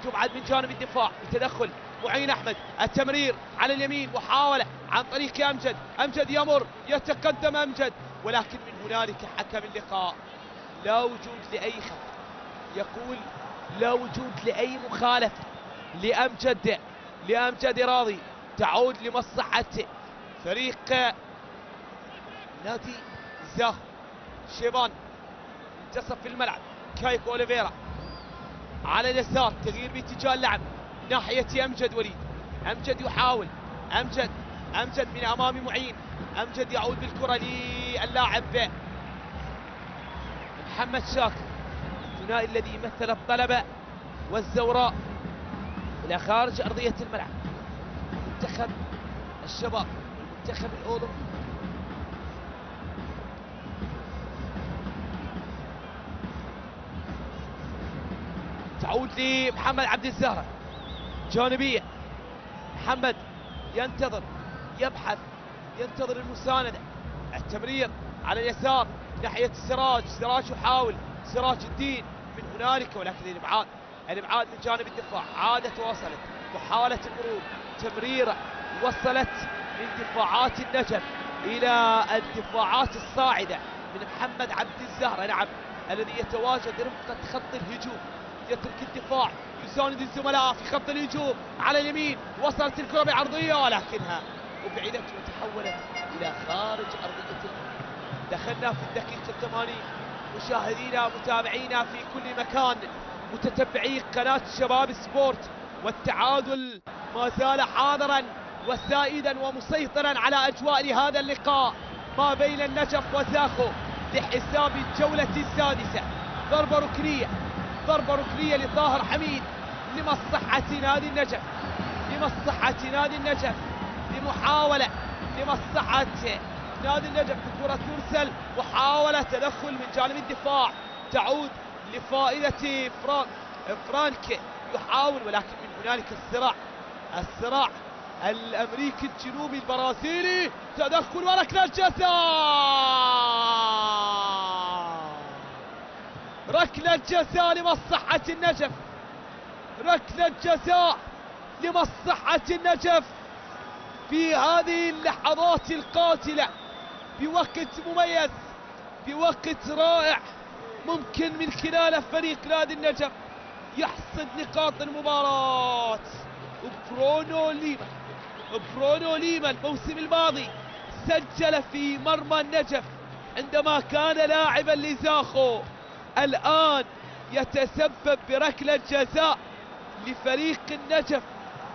تبعد من جانب الدفاع بتدخل معين أحمد. التمرير على اليمين محاولة عن طريق أمجد، أمجد يمر يتقدم أمجد، ولكن من هنالك حكم اللقاء لا وجود لأي خطأ، يقول لا وجود لأي مخالفة لأمجد راضي. تعود لمصلحة فريق نادي زاخو. شيبان منتصف في الملعب، كايكو أوليفيرا على اليسار، تغيير باتجاه اللعب ناحية أمجد وليد. أمجد يحاول، أمجد من أمام معين، أمجد يعود بالكرة للاعب محمد شاكر، الثنائي الذي يمثل الطلبة والزوراء إلى خارج أرضية الملعب. منتخب الشباب المنتخب الأولمبي. تعود لمحمد عبد الزهرة جانبية، محمد ينتظر يبحث ينتظر المساندة. التمرير على اليسار ناحية سراج يحاول، سراج الدين من هنالك، ولكن الابعاد من جانب الدفاع. عادت وصلت محاولة المرور، تمريرة وصلت من دفاعات النجف إلى الدفاعات الصاعدة من محمد عبد الزهرة، نعم، الذي يتواجد رفقة خط الهجوم، يترك الدفاع يساند الزملاء في خط الهجوم. على اليمين وصلت الكرة بعرضية ولكنها أبعدت وتحولت إلى خارج أرضية الملعب. دخلنا في الدقيقة 80 مشاهدينا متابعينا في كل مكان، متتبعي قناة شباب سبورت، والتعادل ما زال حاضرا وسائدا ومسيطرا على أجواء هذا اللقاء ما بين النجف وزاخو لحساب الجولة السادسة. ضربة ركنية لطاهر حميد لمصلحة نادي النجف، لمحاولة لمصلحة نادي النجف. الكرة ترسل، محاولة تدخل من جانب الدفاع، تعود لفائدة فرانك يحاول، ولكن من هنالك الصراع الأمريكي الجنوبي البرازيلي، تدخل وركلة جزاء لمصلحة النجف، ركلة جزاء لمصلحة النجف في هذه اللحظات القاتلة، بوقت مميز، بوقت رائع، ممكن من خلال فريق نادي النجف يحصد نقاط المباراة. برونو ليما الموسم الماضي سجل في مرمى النجف عندما كان لاعبا لزاخو، الآن يتسبب بركلة جزاء لفريق النجف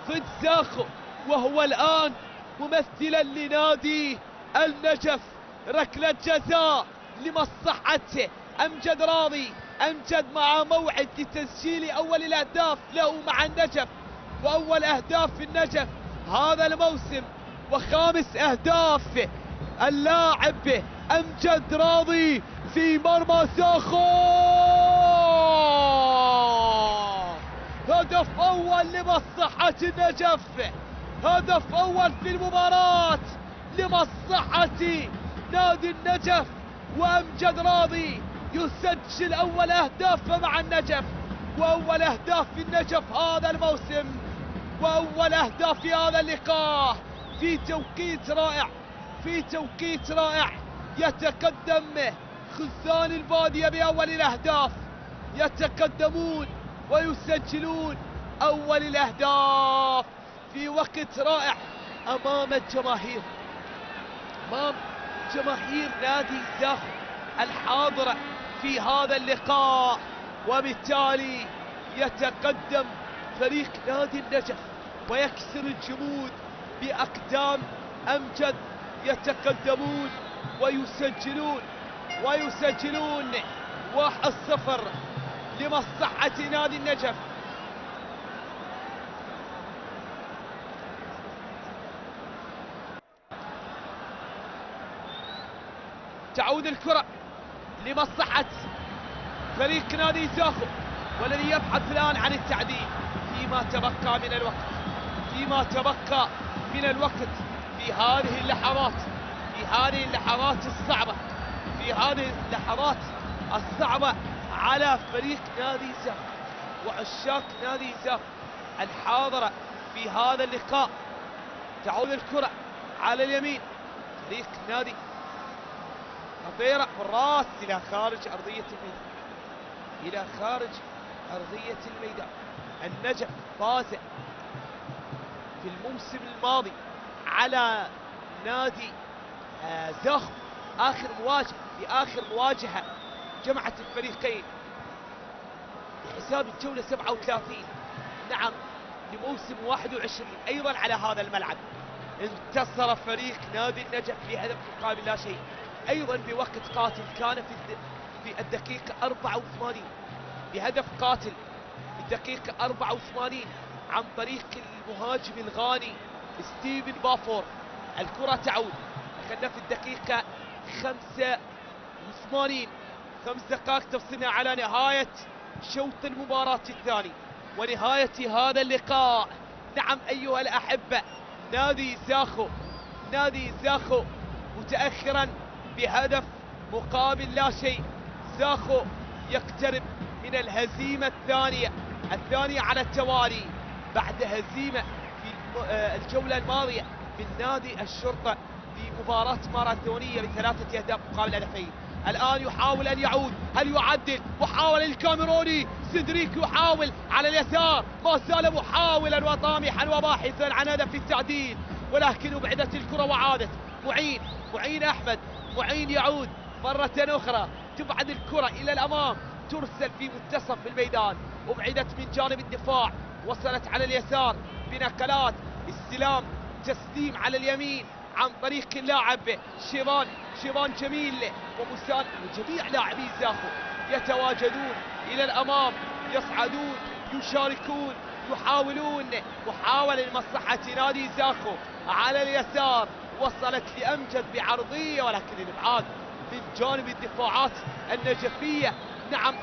ضد زاخو، وهو الآن ممثلا لنادي النجف. ركلة جزاء لمصلحة أمجد راضي، أمجد مع موعد لتسجيل أول الأهداف له مع النجف، وأول أهداف في النجف هذا الموسم، وخامس أهداف اللاعب أمجد راضي في مرمى زاخو. هدف أول لمصلحة النجف، هدف أول في المباراة لمصلحة نادي النجف، وأمجد راضي يسجل أول أهداف مع النجف، وأول أهداف في النجف هذا الموسم، وأول أهداف في هذا اللقاء في توقيت رائع، في توقيت رائع. يتقدم خزان البادية بأول الأهداف، يتقدمون ويسجلون أول الأهداف في وقت رائع أمام الجماهير، أمام جماهير نادي زاخو الحاضرة في هذا اللقاء. وبالتالي يتقدم فريق نادي النجف ويكسر الجمود بأقدام أمجد. يتقدمون ويسجلون 1-0 لمصلحة نادي النجف. تعود الكرة لمصلحة فريق نادي زاخو، والذي يبحث الآن عن التعديل فيما تبقى من الوقت في هذه اللحظات الصعبة على فريق نادي زاخو وعشاق نادي زاخو الحاضرة في هذا اللقاء. تعود الكرة على اليمين، فريق نادي خطيرة بالراس إلى خارج أرضية الميدان. النجف فاز في الموسم الماضي على نادي زاخو في آخر مواجهة جمعت الفريقين بحساب الجولة 37 لموسم 21 أيضا على هذا الملعب. انتصر فريق نادي النجف بهدف مقابل لا شيء، أيضا بوقت قاتل كان في الدقيقة 84، بهدف قاتل في الدقيقة 84 عن طريق المهاجم الغاني ستيفن بافور. الكرة تعود، دخلنا في الدقيقة 85، 5 دقائق تفصلنا على نهاية شوط المباراة الثاني ونهاية هذا اللقاء. نعم أيها الأحبة، نادي زاخو متأخرا بهدف مقابل لا شيء. زاخو يقترب من الهزيمة الثانية على التوالي بعد هزيمة في الجولة الماضية من نادي الشرطة في مباراة ماراثونية ب3 أهداف مقابل هدفين. الآن يحاول أن يعود، هل يعدل؟ محاول الكاميروني سيدريك يحاول على اليسار، ما زال محاولا وطامحا وباحثا عن هدف التعديل، ولكن أبعدت الكرة وعادت. معين أحمد، يعود مرة أخرى، تبعد الكرة إلى الأمام، ترسل في منتصف الميدان، أبعدت من جانب الدفاع، وصلت على اليسار بنقلات، استلام، تسليم على اليمين عن طريق اللاعب شيفان جميل ومسان، وجميع لاعبي زاخو يتواجدون إلى الأمام، يصعدون، يشاركون، يحاولون محاولة لمصلحة نادي زاخو على اليسار، وصلت لأمجد بعرضية ولكن الإبعاد من جانب الدفاعات النجفية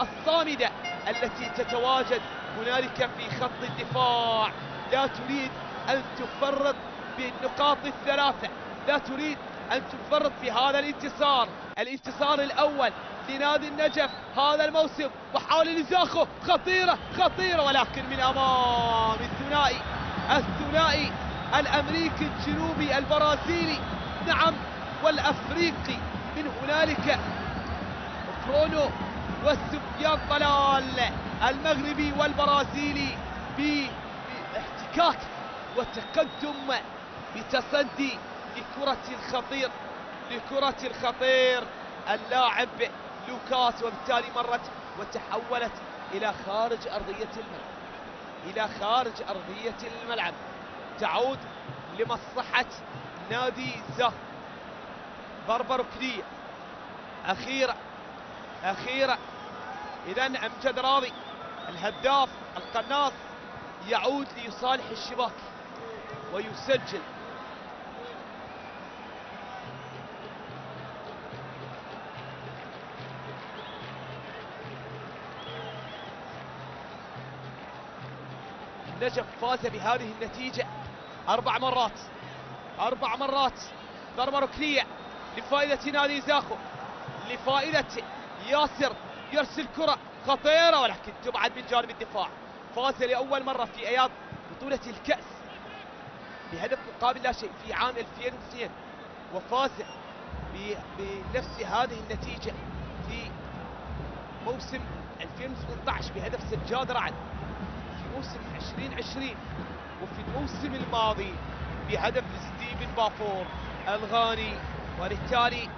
الصامدة التي تتواجد هنالك في خط الدفاع. لا تريد أن تفرط بالنقاط الثلاثة، لا تريد أن تفرط في هذا الانتصار الأول لنادي النجف هذا الموسم. محاولة لزاخو خطيرة ولكن من أمام الثنائي الأمريكي الجنوبي البرازيلي والأفريقي من هنالك برونو وسفيان طلال المغربي والبرازيلي باحتكاك وتقدم بتصدي لكرة الخطير اللاعب لوكاس، وبالتالي مرت وتحولت إلى خارج أرضية الملعب. تعود لمصلحة نادي زاخو. ضربة ركنية أخيرة. إذا أمجد راضي الهداف القناص يعود ليصالح الشباك ويسجل. النجف فاز بهذه النتيجة 4 مرات. ضربة ركنية لفائدة نادي زاخو، لفائدة ياسر، يرسل كرة خطيرة ولكن تبعد من جانب الدفاع. فاز لأول مرة في أيام بطولة الكأس بهدف مقابل لا شيء في عام 2002 وفاز بنفس هذه النتيجة في موسم 2018 بهدف سجاد رعد في موسم 2020 وفي الموسم الماضي بهدف ستيفن بافور الغاني، وبالتالي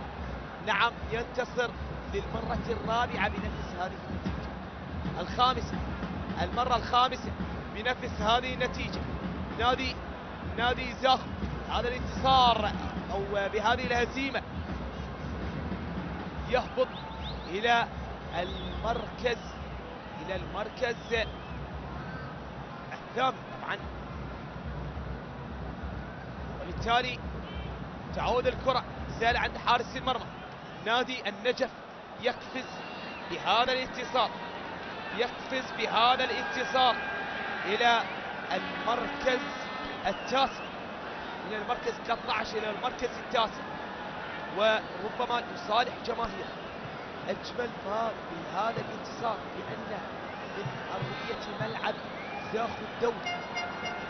نعم ينتصر للمرة الرابعة بنفس هذه النتيجة، المرة الخامسة بنفس هذه النتيجة. نادي زاخو هذا الانتصار أو بهذه الهزيمة يهبط إلى المركز الثامن طبعا، وبالتالي تعود الكرة سهلة عند حارس المرمى. نادي النجف يقفز بهذا الانتصار إلى المركز التاسع، إلى المركز 13 إلى المركز التاسع، وربما يصالح جماهير أجمل ما بهذا الانتصار بأن من أرضية ملعب زاخو الدولي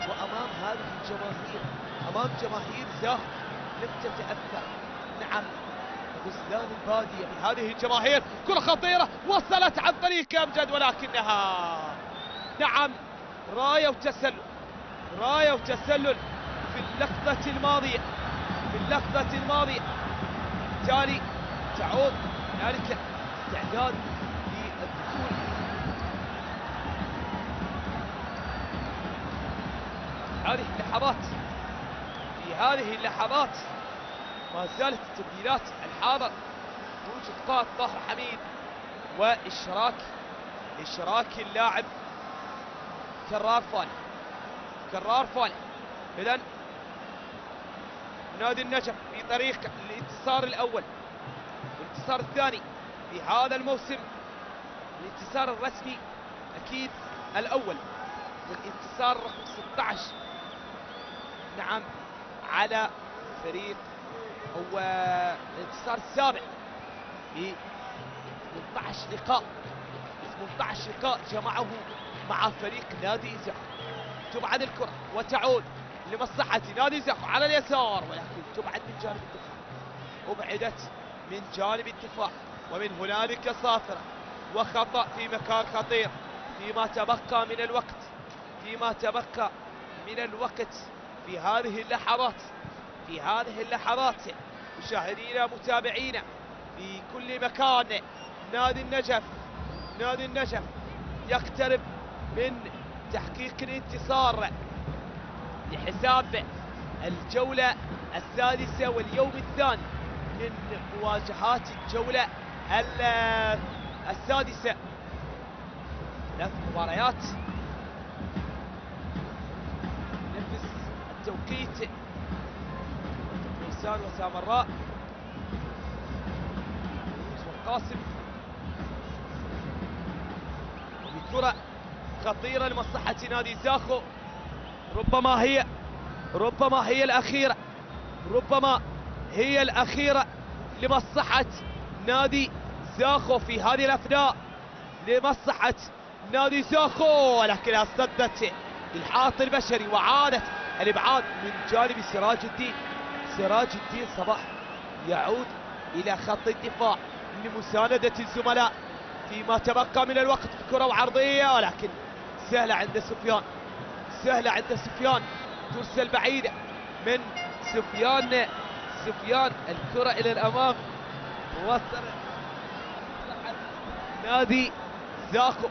وأمام هذه الجماهير، أمام جماهير زاخو لم تتأثر نعم غزلان البادية بهذه الجماهير. كرة خطيرة وصلت عن طريق أمجد، ولكنها نعم راية وتسلل في اللحظة الماضية. بالتالي تعود هنالك استعداد للدخول في هذه اللحظات ما زالت التبديلات الحاضر بوجود قائد طاهر حميد وإشراك اللاعب كرار فالح. إذن نادي النجف في طريق الانتصار الأول والانتصار الثاني في هذا الموسم، الانتصار الرسمي أكيد الأول والانتصار رقم 16 نعم على فريق، هو الانتصار السابع ب 18 لقاء جمعه مع فريق نادي زاخو. تبعد الكرة وتعود لمصلحة نادي زاخو على اليسار، ولكن تبعد من جانب الدفاع، أبعدت من جانب الدفاع، ومن هنالك صافرة وخطأ في مكان خطير فيما تبقى من الوقت في هذه اللحظات مشاهدينا متابعينا في كل مكان. نادي النجف يقترب من تحقيق الانتصار لحساب الجولة السادسة واليوم الثاني من مواجهات الجولة السادسة. 3 مباريات نفس التوقيت، نيسان وسامراء وقاسم، وبكرة خطيرة لمصلحة نادي زاخو، ربما هي الأخيرة لمصلحة نادي زاخو في هذه الأثناء، لمصلحة نادي زاخو، ولكنها اصطدت بالحائط البشري وعادت الإبعاد من جانب سراج الدين صباح. يعود إلى خط الدفاع لمساندة الزملاء فيما تبقى من الوقت. كرة وعرضية ولكن سهلة عند سفيان، ترسل بعيدة من سفيان الكرة إلى الأمام، وصل نادي زاخو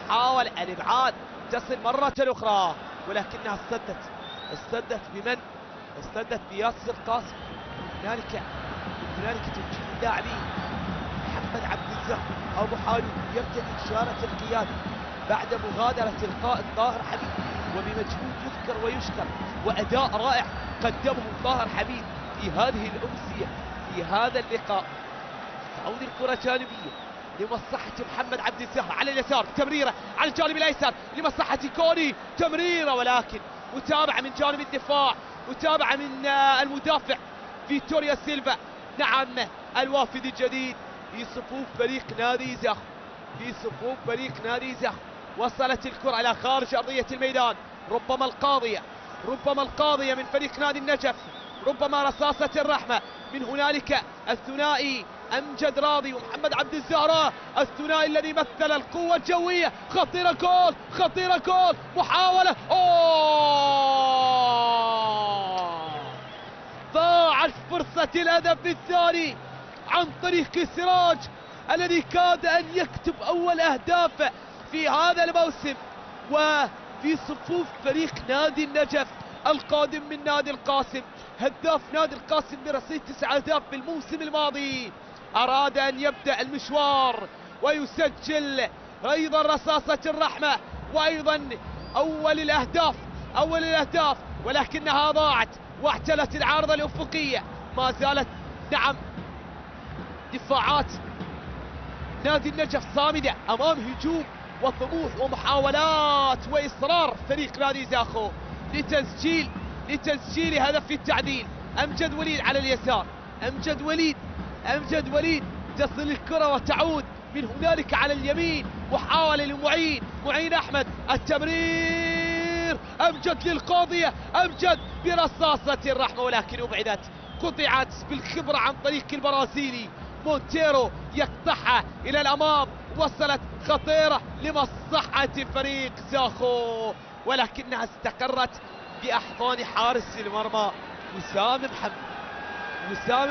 تحاول الإبعاد تصل مرة أخرى، ولكنها استدت بمن؟ استدت بياسر قاسم. هنالك توجيه اللاعبين. محمد عبد الزهر أبو حالو يرتدي إشارة القيادة بعد مغادرة القائد طاهر حميد، وبمجهود يذكر ويشكر وأداء رائع قدمه طاهر حميد في هذه الأمسية في هذا اللقاء. تعود الكرة جانبية لمصلحة محمد عبد الزهر على اليسار، تمريرة على الجانب الأيسر لمصلحة كوني، تمريرة ولكن متابعة من جانب الدفاع، متابعة من المدافع فيتوريا سيلفا. نعم الوافد الجديد في صفوف فريق نادي زاخو، وصلت الكرة إلى خارج أرضية الميدان، ربما القاضية ربما القاضية من فريق نادي النجف، ربما رصاصة الرحمة. من هنالك الثنائي أمجد راضي ومحمد عبد الزهراء، الثنائي الذي مثل القوة الجوية. خطيرة جول، خطيرة جول، محاولة، ضاعت فرصة الهدف الثاني عن طريق سراج الذي كاد أن يكتب أول أهدافه في هذا الموسم وفي صفوف فريق نادي النجف القادم من نادي القاسم. هداف نادي القاسم برصيد 9 أهداف في الموسم الماضي، أراد أن يبدأ المشوار ويسجل أيضا رصاصة الرحمة وأيضا أول الأهداف، ولكنها ضاعت واعتلت العارضة الأفقية. ما زالت دفاعات نادي النجف صامدة أمام هجوم وطموح ومحاولات وإصرار فريق نادي زاخو لتسجيل هدف التعديل. أمجد وليد على اليسار، أمجد وليد تصل الكرة وتعود من هنالك على اليمين. محاولة لمعين أحمد، التمرير، أمجد للقاضية، أمجد برصاصة الرحمة ولكن أبعدت، قطعت بالخبرة عن طريق البرازيلي مونتيرو، يقطعها إلى الأمام، وصلت خطيرة لمصلحة فريق زاخو ولكنها استقرت بأحضان حارس المرمى وسام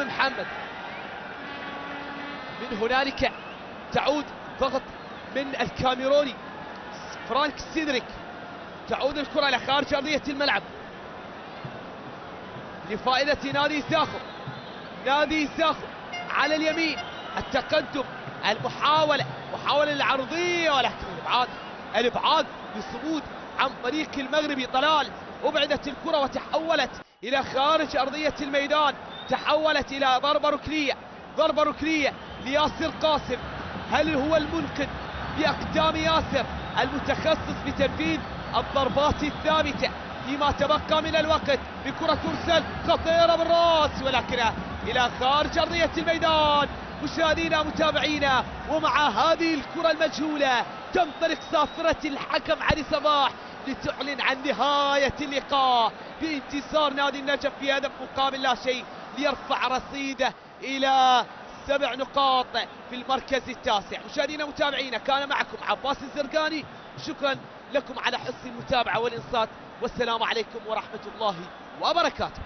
محمد. من هنالك تعود ضغط من الكاميروني فرانك سيدريك، تعود الكرة إلى خارج أرضية الملعب لفائدة نادي زاخو على اليمين. التقدم، محاولة العرضية ولكن الإبعاد بصمود عن طريق المغربي طلال. أبعدت الكرة وتحولت إلى خارج أرضية الميدان، تحولت إلى ضربة ركنية لياسر قاسم. هل هو المنقذ بأقدام ياسر المتخصص بتنفيذ الضربات الثابتة فيما تبقى من الوقت؟ بكرة ترسل خطيرة بالراس ولكنها إلى خارج أرضية الميدان. مشاهدينا متابعينا، ومع هذه الكرة المجهولة تنطلق صافرة الحكم علي صباح لتعلن عن نهاية اللقاء بانتصار نادي النجف بهدف مقابل لا شيء، ليرفع رصيده إلى 7 نقاط في المركز التاسع. مشاهدينا متابعينا، كان معكم عباس الزرقاني، شكرا لكم على حسن المتابعة والإنصات، والسلام عليكم ورحمة الله وبركاته.